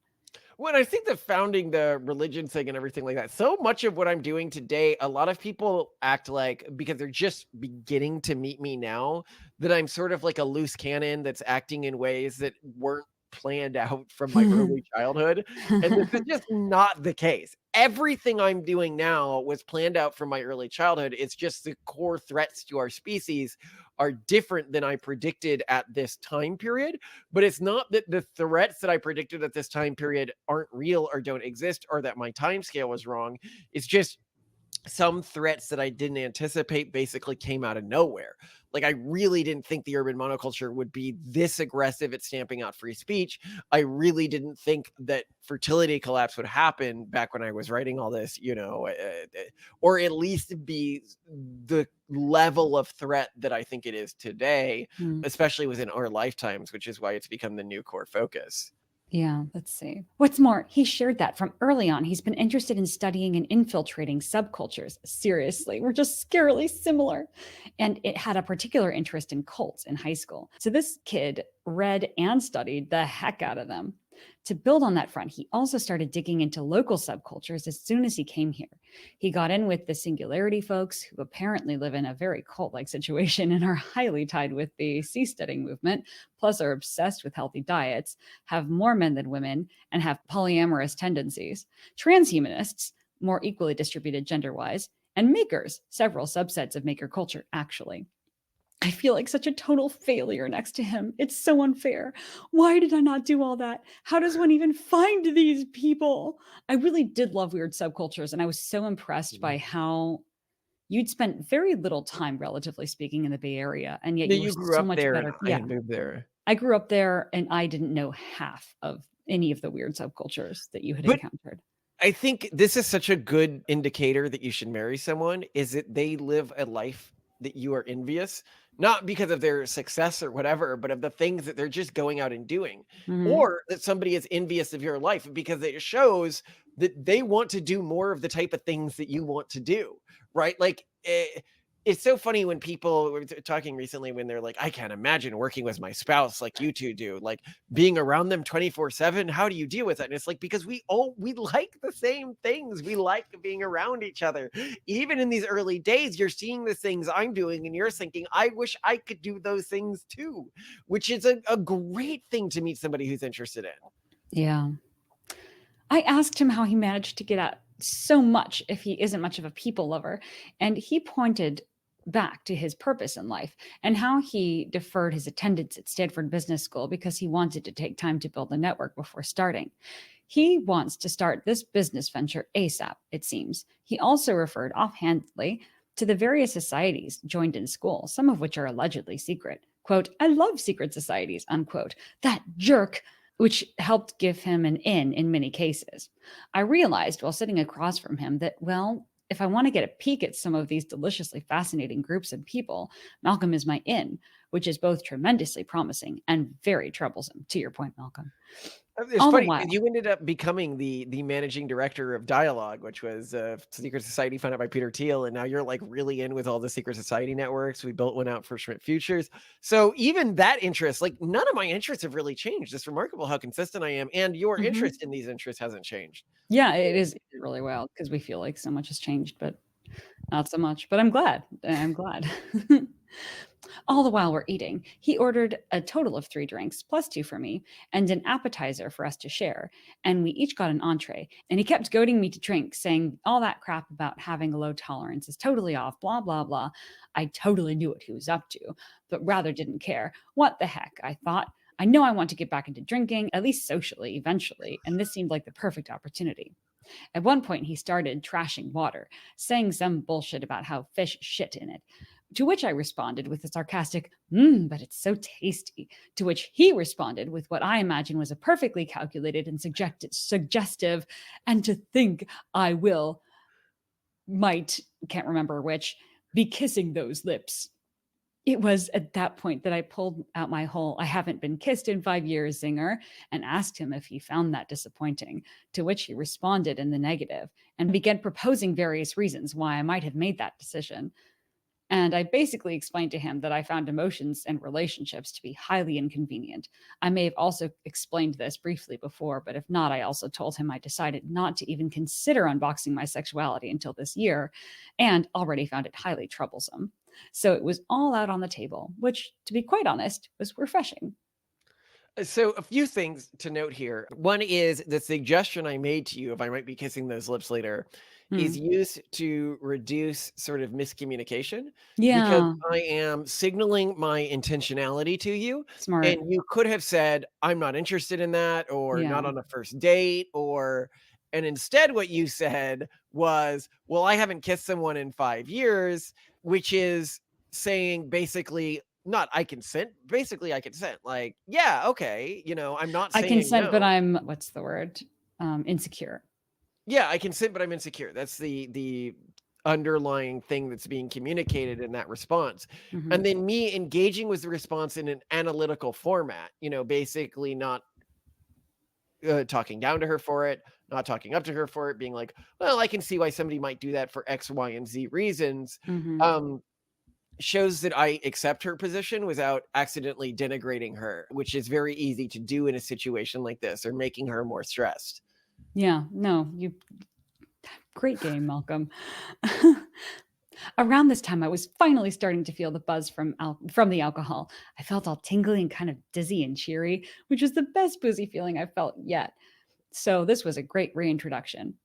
When I think that founding the religion thing and everything like that, so much of what I'm doing today, a lot of people act like, because they're just beginning to meet me now, that I'm sort of like a loose cannon that's acting in ways that weren't planned out from my early childhood. And this is just not the case. Everything I'm doing now was planned out from my early childhood. It's just the core threats to our species are different than I predicted at this time period. But it's not that the threats that I predicted at this time period aren't real or don't exist or that my time scale was wrong. It's just some threats that I didn't anticipate basically came out of nowhere. Like, I really didn't think the urban monoculture would be this aggressive at stamping out free speech. I really didn't think that fertility collapse would happen back when I was writing all this, or at least be the level of threat that I think it is today, Hmm. especially within our lifetimes, which is why it's become the new core focus. Yeah, let's see. What's more, he shared that from early on. He's been interested in studying and infiltrating subcultures. Seriously, we're just scarily similar. And it had a particular interest in cults in high school. So this kid read and studied the heck out of them. To build on that front, he also started digging into local subcultures as soon as he came here. He got in with the Singularity folks, who apparently live in a very cult like situation and are highly tied with the seasteading movement, plus are obsessed with healthy diets, have more men than women, and have polyamorous tendencies. Transhumanists, more equally distributed gender wise, and makers, several subsets of maker culture, actually. I feel like such a total failure next to him. It's so unfair. Why did I not do all that? How does one even find these people? I really did love weird subcultures, and I was so impressed by how you'd spent very little time, relatively speaking, in the Bay Area, and yet Yeah, you were you grew so up much there and better. I Yeah, had moved there. I grew up there, and I didn't know half of any of the weird subcultures that you had But encountered. I think this is such a good indicator that you should marry someone, is that they live a life that you are envious, not because of their success or whatever, but of the things that they're just going out and doing. Mhm. Or that somebody is envious of your life because it shows that they want to do more of the type of things that you want to do, right? Like, it's so funny when people were talking recently when they're like, I can't imagine working with my spouse like you two do. Like, being around them 24/7, how do you deal with that? And it's like, because we like the same things. We like being around each other. Even in these early days, you're seeing the things I'm doing and you're thinking, I wish I could do those things too, which is a great thing to meet somebody who's interested in. Yeah. I asked him how he managed to get out so much if he isn't much of a people lover, and he pointed back to his purpose in life and how he deferred his attendance at Stanford Business School because he wanted to take time to build a network before starting. He wants to start this business venture ASAP, it seems. He also referred offhandedly to the various societies joined in school, some of which are allegedly secret. Quote, I love secret societies, unquote. That jerk, which helped give him an in many cases. I realized while sitting across from him that, well, if I want to get a peek at some of these deliciously fascinating groups and people, Malcolm is my in, which is both tremendously promising and very troublesome, to your point, Malcolm. It's All the funny, while, you ended up becoming the managing director of Dialogue, which was a secret society founded by Peter Thiel, and now you're like really in with all the secret society networks. We built one out for Schmidt Futures. So even that interest, like none of my interests have really changed. It's remarkable how consistent I am, and your mhm. interest in these interests hasn't changed. Yeah, it is really wild because we feel like so much has changed, but not so much. But I'm glad. I'm glad. All the while we're eating, he ordered a total of 3 drinks, plus 2 for me, and an appetizer for us to share. And we each got an entree. And he kept goading me to drink, saying all that crap about having a low tolerance is totally off, blah, blah, blah. I totally knew what he was up to, but rather didn't care. What the heck, I thought. I know I want to get back into drinking, at least socially, eventually, and this seemed like the perfect opportunity. At one point, he started trashing water, saying some bullshit about how fish shit in it. To which I responded with a sarcastic, but it's so tasty. To which he responded with what I imagine was a perfectly calculated and suggestive, and to think I will, might, can't remember which, be kissing those lips It was at that point that I pulled out my whole "I haven't been kissed in 5 years" zinger and asked him if he found that disappointing, to which he responded in the negative and began proposing various reasons why I might have made that decision. And I basically explained to him that I found emotions and relationships to be highly inconvenient. I may have also explained this briefly before, but if not, I also told him I decided not to even consider unboxing my sexuality until this year and already found it highly troublesome. So it was all out on the table, which, to be quite honest, was refreshing. So a few things to note here. One is the suggestion I made to you, if I might be kissing those lips later, is Hmm. used to reduce sort of miscommunication because Yeah, I am signaling my intentionality to you. smart. And you could have said, I'm not interested in that, or not Yeah. on a first date, and instead what you said was, well, I haven't kissed someone in 5 years, which is saying basically, not I consent. Basically, I consent. Like, yeah, okay. I'm not I saying consent, but no. I'm, what's the word? Insecure. Yeah, I consent, but I'm insecure. That's the underlying thing that's being communicated in that response. Hmm. And then me engaging with the response in an analytical format, basically not talking down to her for it, not talking up to her for it, being like, well, I can see why somebody might do that for X, Y, and Z reasons. Hmm. Um, Shows that I accept her position without accidentally denigrating her, which is very easy to do in a situation like this or making her more stressed. Yeah, no, you great game, Malcolm. Around this time, I was finally starting to feel the buzz from the alcohol. I felt all tingly and kind of dizzy and cheery, which was the best boozy feeling I've felt yet. So this was a great reintroduction.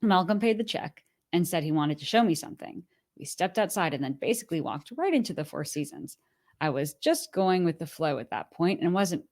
Malcolm paid the check and said he wanted to show me something. We stepped outside and then basically walked right into the Four Seasons. I was just going with the flow at that point and wasn't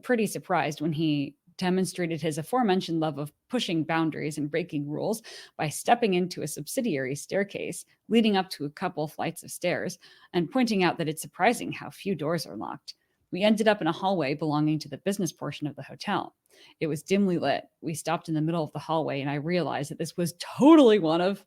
pretty surprised when he demonstrated his aforementioned love of pushing boundaries and breaking rules by stepping into a subsidiary staircase leading up to a couple flights of stairs and pointing out that it's surprising how few doors are locked. We ended up in a hallway belonging to the business portion of the hotel. It was dimly lit. We stopped in the middle of the hallway, and I realized that this was totally one of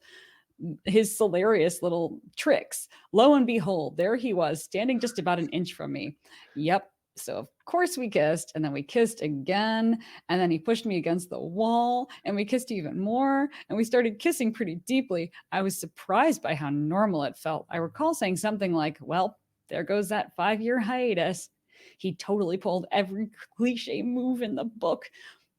his hilarious little tricks. Lo and behold, there he was, standing just about an inch from me. Yep. So, of course, we kissed, and then we kissed again. And then he pushed me against the wall, and we kissed even more. And we started kissing pretty deeply. I was surprised by how normal it felt. I recall saying something like, well, there goes that 5 year hiatus. He totally pulled every cliche move in the book,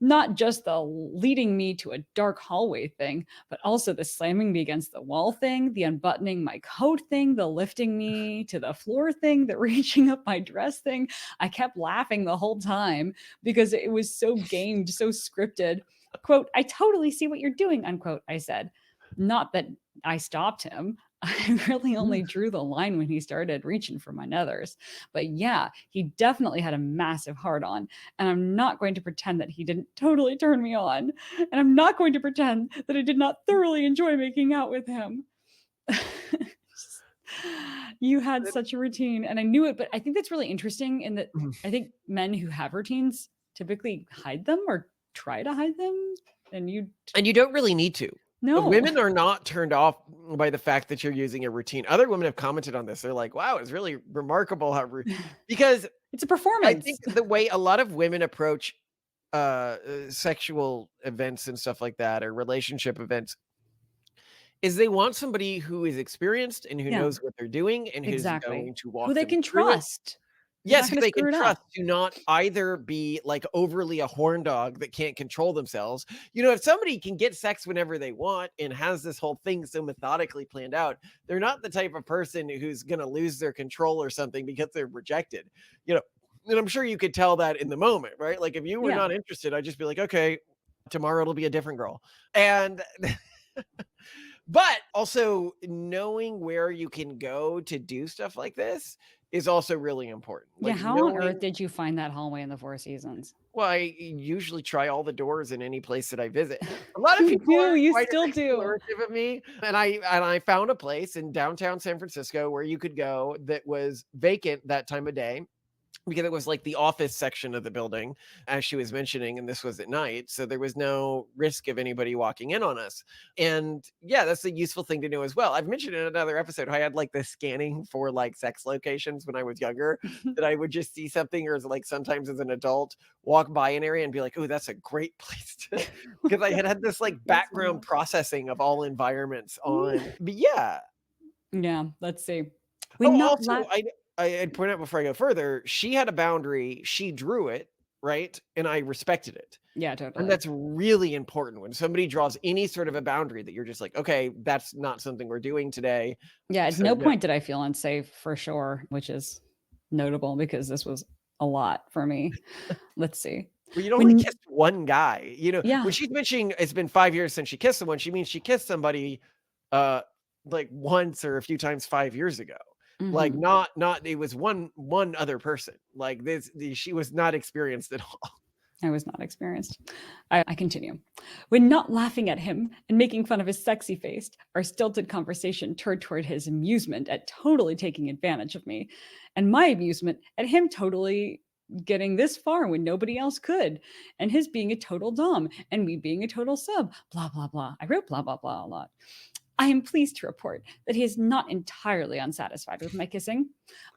not just the leading me to a dark hallway thing, but also the slamming me against the wall thing, the unbuttoning my coat thing, the lifting me to the floor thing, the reaching up my dress thing. I kept laughing the whole time because it was so gamed, so scripted. Quote, "I totally see what you're doing," unquote, I said. Not that I stopped him. I really only drew the line when he started reaching for my nethers. But yeah, he definitely had a massive heart on. And I'm not going to pretend that he didn't totally turn me on. And I'm not going to pretend that I did not thoroughly enjoy making out with him. You had such a routine, and I knew it, but I think that's really interesting in that I think men who have routines typically hide them or try to hide them. And And you don't really need to. no, Women are not turned off by the fact that you're using a routine. Other women have commented on this. They're like, wow, it's really remarkable how because it's a I performance. think the way a lot of women approach sexual events and stuff like that, or relationship events, is they want somebody who is experienced and who Yeah, knows what they're doing and who's exactly. going to Who walk they them can through it. trust. Who's Yes, not who going to they can screw it trust up. to not either be like overly a horn dog that can't control themselves. If somebody can get sex whenever they want and has this whole thing so methodically planned out, they're not the type of person who's going to lose their control or something because they're rejected. You know, and I'm sure you could tell that in the moment, right? Like if you were Yeah. not interested, I'd just be like, okay, tomorrow it'll be a different girl. And but also knowing where you can go to do stuff like this is also really important. Yeah. Like How on knowing, earth did you find that hallway in the Four Seasons? well, I usually try all the doors in any place that I visit. A lot of You people do. are You quite still do. explorative of me, and I found a place in downtown San Francisco where you could go that was vacant that time of day, because it was like the office section of the building, as she was mentioning, and this was at night. So there was no risk of anybody walking in on us. And yeah, that's a useful thing to know as well. I've mentioned in another episode how I had like the scanning for like sex locations when I was younger, that I would just see something, or like sometimes as an adult, walk by an area and be like, oh, that's a great place to, because I had this like That's background funny. processing of all environments on. But yeah. Yeah, let's see. Oh, When not also, I'd point out before I go further, she had a boundary, she drew it, right? And I respected it. yeah, And totally. that's really important when somebody draws any sort of a boundary that you're just like, okay, that's not something we're doing today. Yeah, at So no no. point did I feel unsafe for sure, which is notable because this was a lot for me. Let's see. Well, you'd only When kissed one guy. You know, yeah, when she's mentioning it's been 5 years since she kissed someone, she means she kissed somebody uh like once or a few times 5 years ago. Like mhm. not it was one other person. Like she was not experienced at all. I was not experienced. I continue. When not laughing at him and making fun of his sexy face, our stilted conversation turned toward his amusement at totally taking advantage of me, and my amusement at him totally getting this far when nobody else could, and his being a total dom and me being a total sub. Blah, blah, blah. I wrote blah, blah, blah a lot. I am pleased to report that he is not entirely unsatisfied with my kissing.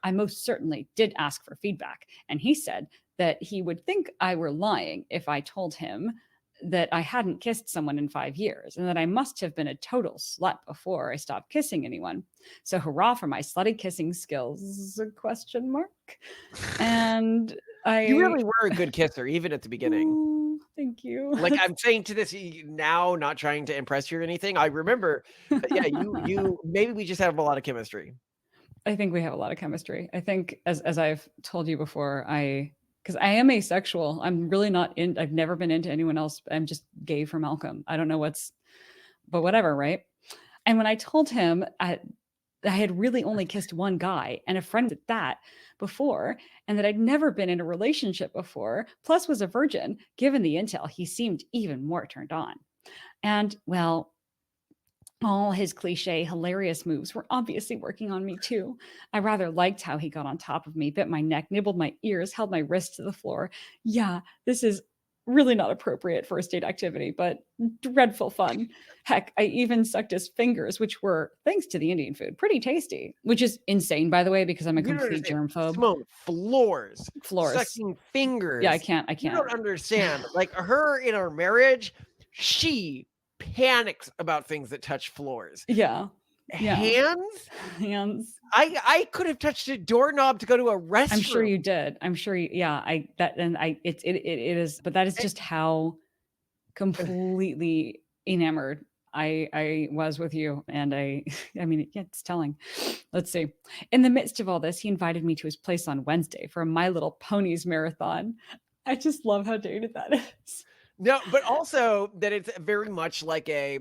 I most certainly did ask for feedback, and he said that he would think I were lying if I told him that I hadn't kissed someone in 5 years and that I must have been a total slut before I stopped kissing anyone. So hurrah for my slutty kissing skills, question mark. And You I really were a good kisser, even at the beginning. Ooh, thank you. Like, I'm saying to this now, not trying to impress you or anything. I remember, yeah, you maybe we just have a lot of chemistry. I think we have a lot of chemistry. I think as I've told you before, because I am asexual. I'm really not in I've never been into anyone else. I'm just gay for Malcolm. I don't know but whatever, right? And when I told him I had really only kissed one guy and a friend at that before, and that I'd never been in a relationship before, plus was a virgin, given the intel, he seemed even more turned on. And well, all his cliche, hilarious moves were obviously working on me too. I rather liked how he got on top of me, bit my neck, nibbled my ears, held my wrist to the floor. Yeah, this is really not appropriate for a state activity, but dreadful fun. Heck, I even sucked his fingers, which were, thanks to the Indian food, pretty tasty, which is insane, by the way, because I'm a You don't complete understand. germ phobe. Simone, floors, Floors. sucking fingers. Yeah, I can't. You don't understand. Like her in our marriage, she panics about things that touch floors. Yeah. Hands? Hands. I could have touched a doorknob to go to a restroom. I'm sure you did. I'm sure you, yeah, it is, but that is just how completely enamored I was with you. And I mean, yeah, it's telling. Let's see. In the midst of all this, he invited me to his place on Wednesday for a My Little Ponies marathon. I just love how dated that is. No, but also that it's very much like a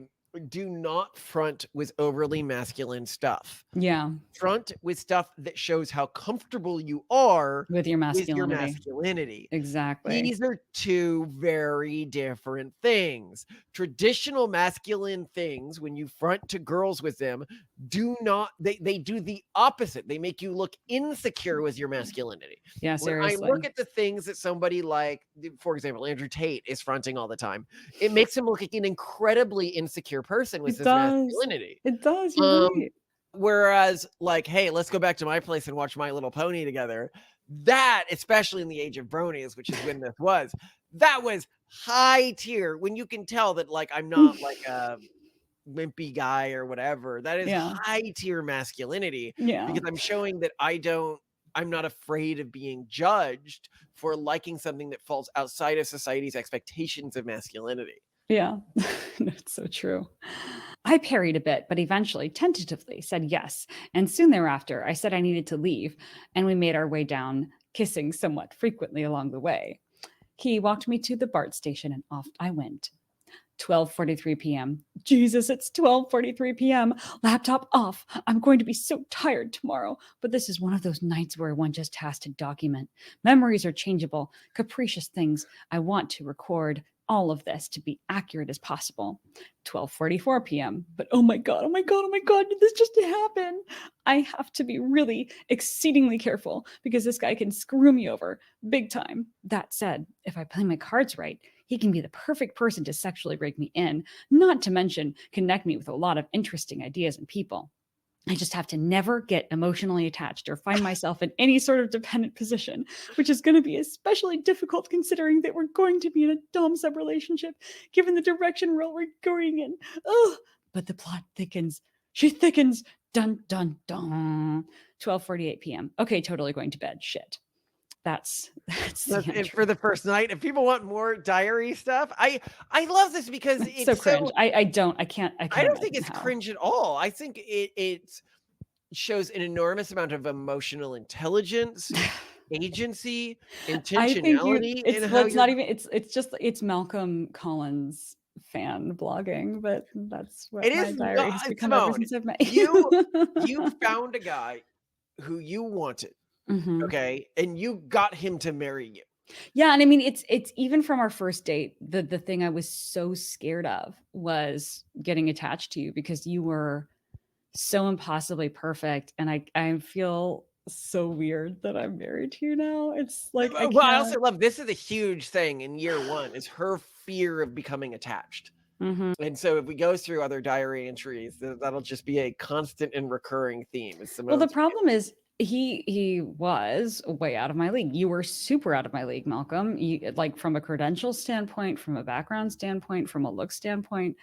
do not front with overly masculine stuff. Yeah. Front with stuff that shows how comfortable you are With your masculinity. masculinity. Exactly. These are two very different things. Traditional masculine things, when you front to girls with them, they do the opposite. They make you look insecure with your masculinity. Yeah, When seriously. I look at the things that somebody like, for example, Andrew Tate is fronting all the time, it makes him look like an incredibly insecure person with his masculinity. It does. You're right. Whereas, like, hey, let's go back to my place and watch My Little Pony together. That, especially in the age of bronies, which is when this was, that was high tier. When you can tell that, like, I'm not like a wimpy guy or whatever. That is high tier masculinity. Yeah. Because I'm showing that I'm not afraid of being judged for liking something that falls outside of society's expectations of masculinity. Yeah, that's so true. I parried a bit, but eventually, tentatively, said yes. And soon thereafter, I said I needed to leave, and we made our way down, kissing somewhat frequently along the way. He walked me to the BART station, and off I went. 12:43 p.m. Jesus, it's 12:43 p.m. Laptop off. I'm going to be so tired tomorrow. But this is one of those nights where one just has to document. Memories are changeable, capricious things I want to record all of this to be accurate as possible. 12:44 p.m. But oh my god, oh my god, oh my god, did this just happen? I have to be really exceedingly careful because this guy can screw me over big time. That said, if I play my cards right, he can be the perfect person to sexually break me in, not to mention connect me with a lot of interesting ideas and people. I just have to never get emotionally attached or find myself in any sort of dependent position, which is going to be especially difficult considering that we're going to be in a dom-sub relationship, given the direction we're going in. Oh, but the plot thickens. She thickens. Dun, dun, dun. 12:48 p.m. Okay, totally going to bed. Shit. That's the It entry. for the first night. If people want more diary stuff, I love this because It's it's so cringe. I can't I don't think imagine it's how. cringe at all. I think it shows an enormous amount of emotional intelligence, agency, I think intentionality in well, how it's you're. not even it's Malcolm Collins fan blogging, but that's what It my is diary has not become ever Simone. since I've met You you. found a guy who you wanted, Mhm. okay, and you got him to marry you. Yeah, and I mean it's even from our first date, the thing I was so scared of was getting attached to you because you were so impossibly perfect, and I feel so weird that I'm married to you now. It's like I Well, I also can't. love this is a huge thing in year one is her fear of becoming attached. Mhm. And so if we go through other diary entries, that'll just be a constant and recurring theme. Is Well, the Simone's problem is he was way out of my league. You were super out of my league, Malcolm. You, like from a credential standpoint, from a background standpoint, from a look standpoint,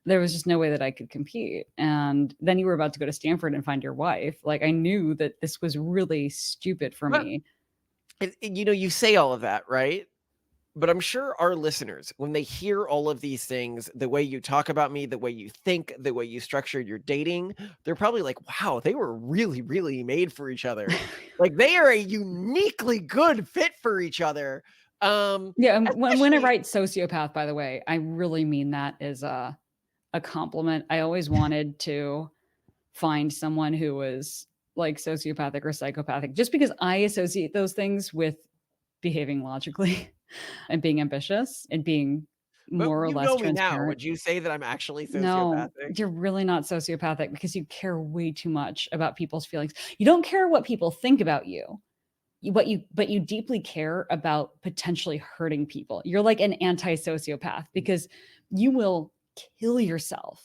there was just no way that I could compete. And then you were about to go to Stanford and find your wife. Like I knew that this was really stupid for But me. you say all of that, right? But I'm sure our listeners, when they hear all of these things, the way you talk about me, the way you think, the way you structure your dating, they're probably like, wow, they were really, really made for each other. Like they are a uniquely good fit for each other. Yeah, and when I Especially write sociopath, by the way, I really mean that as a compliment. I always wanted to find someone who was like sociopathic or psychopathic just because I associate those things with behaving logically and being ambitious and being but more or you less know me now. transparent. Would you say that I'm actually No, sociopathic? you're really not sociopathic because you care way too much about people's feelings. You don't care what people think about you. But you deeply care about potentially hurting people. You're like an anti-sociopath because you will kill yourself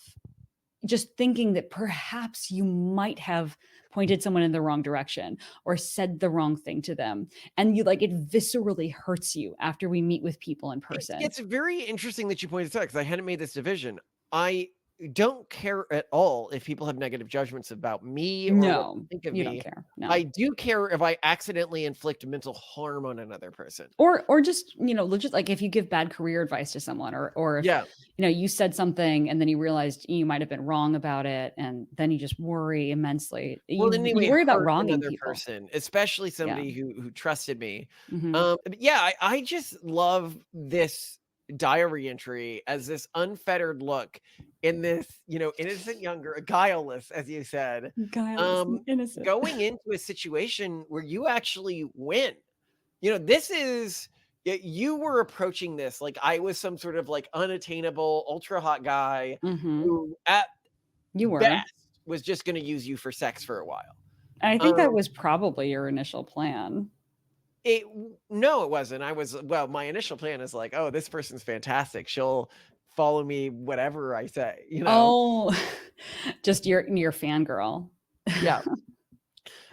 just thinking that perhaps you might have pointed someone in the wrong direction or said the wrong thing to them. And you like it viscerally hurts you after we meet with people in person. It's very interesting that you pointed this out because I hadn't made this division. I don't care at all if people have negative judgments about me or what they No, think of you don't me. care. No. I do care if I accidentally inflict mental harm on another person. Or just, legit like if you give bad career advice to someone or if Yeah. you said something and then you realized you might have been wrong about it and then you just worry immensely. Well, You anyway, worry about hurt wronging another people. person, especially Yeah. somebody who trusted me. Mhm. But yeah, I just love this diary entry as this unfettered look in this, innocent younger, guileless, as you said, Guileless and innocent. going into a situation where you actually win. This is you were approaching this like I was some sort of like unattainable, ultra hot guy Mhm. who at You were. best was just going to use you for sex for a while. I think that Um, was probably your initial plan. no, it wasn't. Well, my initial plan is like, oh, this person's fantastic. She'll follow me whatever I say. Oh, just your fangirl. Yeah.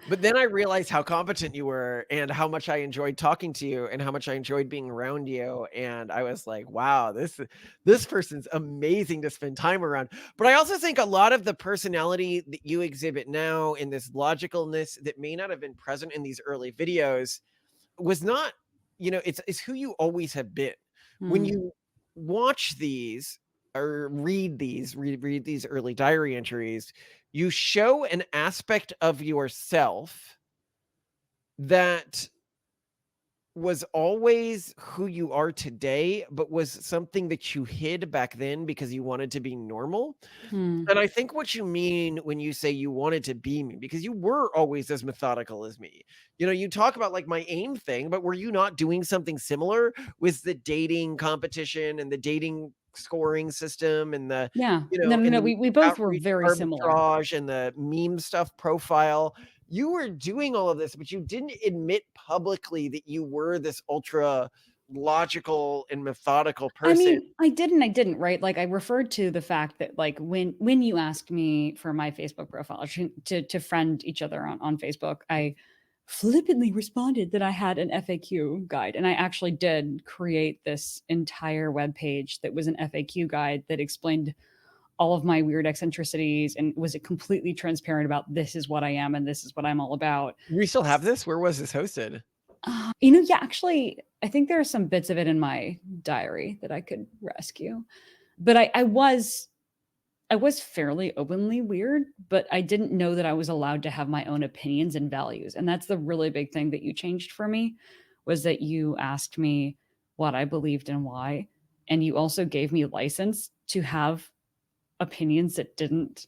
But then I realized how competent you were and how much I enjoyed talking to you and how much I enjoyed being around you. And I was like, wow, this person's amazing to spend time around. But I also think a lot of the personality that you exhibit now in this logicalness that may not have been present in these early videos was not, it's who you always have been. When Mm, you watch these or read these early diary entries, you show an aspect of yourself that was always who you are today, but was something that you hid back then because you wanted to be normal. Hmm. And I think what you mean when you say you wanted to be me, because you were always as methodical as me. You know, you talk about like my aim thing, but were you not doing something similar with the dating competition and the dating scoring system and the, Yeah. you No, know, no, and no. the We both were outreach very similar. arbitrage and the meme stuff profile? You were doing all of this, but you didn't admit publicly that you were this ultra logical and methodical I person. mean, I didn't, right? Like I referred to the fact that like when you asked me for my Facebook profile to friend each other on Facebook, I flippantly responded that I had an FAQ guide. And I actually did create this entire web page that was an FAQ guide that explained all of my weird eccentricities and was it completely transparent about this is what I am and this is what I'm all about. We still have this? Where was this hosted? Yeah, actually, I think there are some bits of it in my diary that I could rescue. But I was fairly openly weird, but I didn't know that I was allowed to have my own opinions and values. And that's the really big thing that you changed for me was that you asked me what I believed and why. And you also gave me license to have opinions that didn't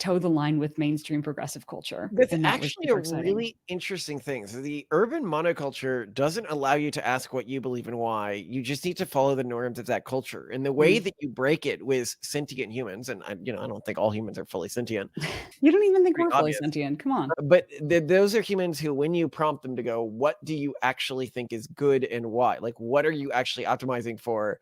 toe the line with mainstream progressive culture. That's And that was actually a super exciting. really interesting thing. So the urban monoculture doesn't allow you to ask what you believe and why. You just need to follow the norms of that culture. And the way Mm. that you break it with sentient humans, and I don't think all humans are fully sentient. You don't even think Pretty we're fully obvious. sentient. Come on. But those are humans who, when you prompt them to go, what do you actually think is good and why? Like, what are you actually optimizing for?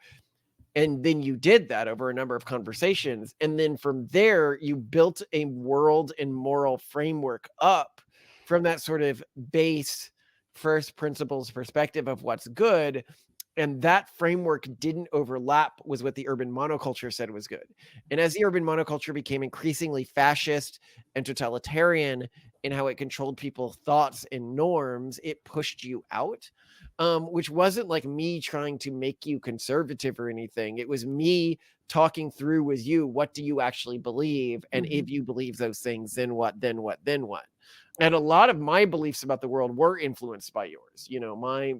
And then you did that over a number of conversations. And then from there, you built a world and moral framework up from that sort of base first principles perspective of what's good. And that framework didn't overlap with what the urban monoculture said was good. And as the urban monoculture became increasingly fascist and totalitarian in how it controlled people's thoughts and norms, it pushed you out. Which wasn't like me trying to make you conservative or anything. It was me talking through with you, what do you actually believe? And if you believe those things, then what, then what, then what? And a lot of my beliefs about the world were influenced by yours. You know, my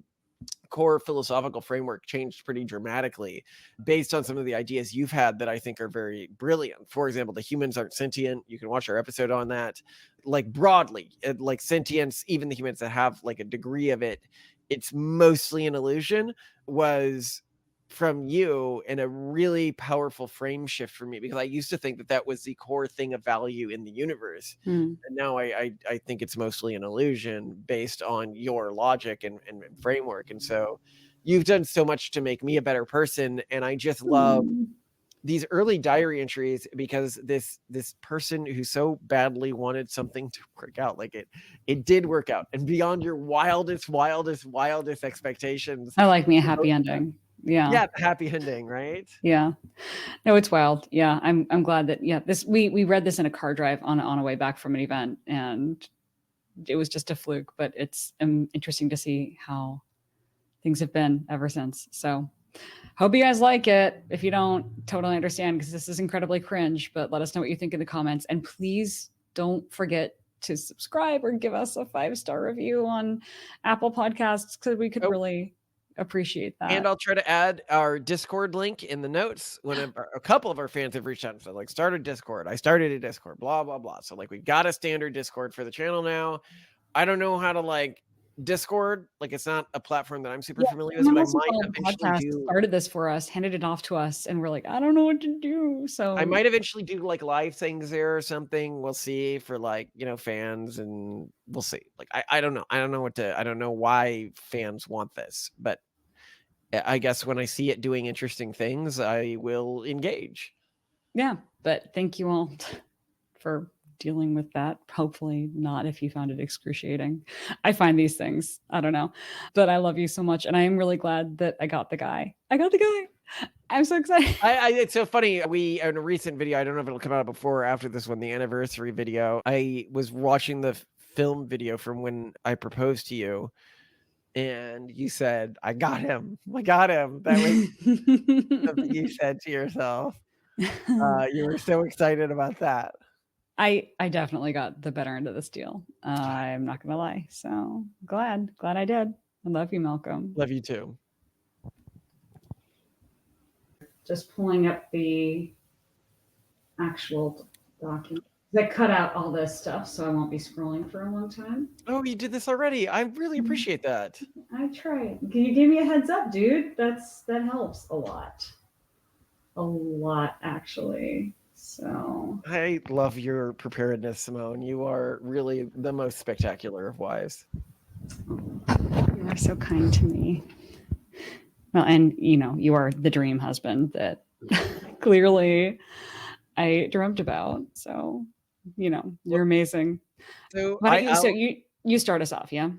core philosophical framework changed pretty dramatically based on some of the ideas you've had that I think are very brilliant. For example, the humans aren't sentient. You can watch our episode on that. Like broadly, like sentience, even the humans that have like a degree of it, it's mostly an illusion, was from you, and a really powerful frame shift for me, because I used to think that that was the core thing of value in the universe. Mm. And now I think it's mostly an illusion based on your logic and framework. And so you've done so much to make me a better person. And I just love Mm. these early diary entries, because this person who so badly wanted something to work out, like it did work out, and beyond your wildest expectations. I like me a happy ending. Yeah. Yeah, happy ending, right? Yeah. No, it's wild. Yeah. I'm glad that this we read this in a car drive on a way back from an event, and it was just a fluke, but it's interesting to see how things have been ever since. So hope you guys like it. If you don't, totally understand, because this is incredibly cringe, but let us know what you think in the comments. And please don't forget to subscribe or give us a 5-star review on Apple Podcasts, because we could really appreciate that. And I'll try to add our Discord link in the notes. When a couple of our fans have reached out and said, like, start a Discord. I started a Discord, blah, blah, blah. So, like, we got a standard Discord for the channel now. I don't know how to, like, Discord. Like, it's not a platform that I'm super familiar with, but I might eventually do. Started this for us, handed it off to us, and we're like, I don't know what to do. So I might eventually do, like, live things there or something. We'll see, for, like, you know, fans, and we'll see. Like, I don't know. I don't know why fans want this, but I guess when I see it doing interesting things, I will engage. Yeah, but thank you all for dealing with that. Hopefully not if you found it excruciating. I find these things, I don't know, but I love you so much. And I am really glad that I got the guy. I'm so excited. It's so funny. We, in a recent video, I don't know if it'll come out before or after this one, the anniversary video, I was watching the film video from when I proposed to you. And you said, I got him. That was something you said to yourself. You were so excited about that. I definitely got the better end of this deal. I'm not gonna lie. So glad I did. I love you, Malcolm. Love you too. Just pulling up the actual document. I cut out all this stuff, so I won't be scrolling for a long time. Oh, you did this already. I really appreciate that. I tried. Can you give me a heads up, dude? That helps a lot. A lot, actually. So I love your preparedness, Simone. You are really the most spectacular of wives. you are so kind to me. Well, and you are the dream husband that clearly I dreamt about. So, you're amazing. So Why don't you? So you start us off, yeah.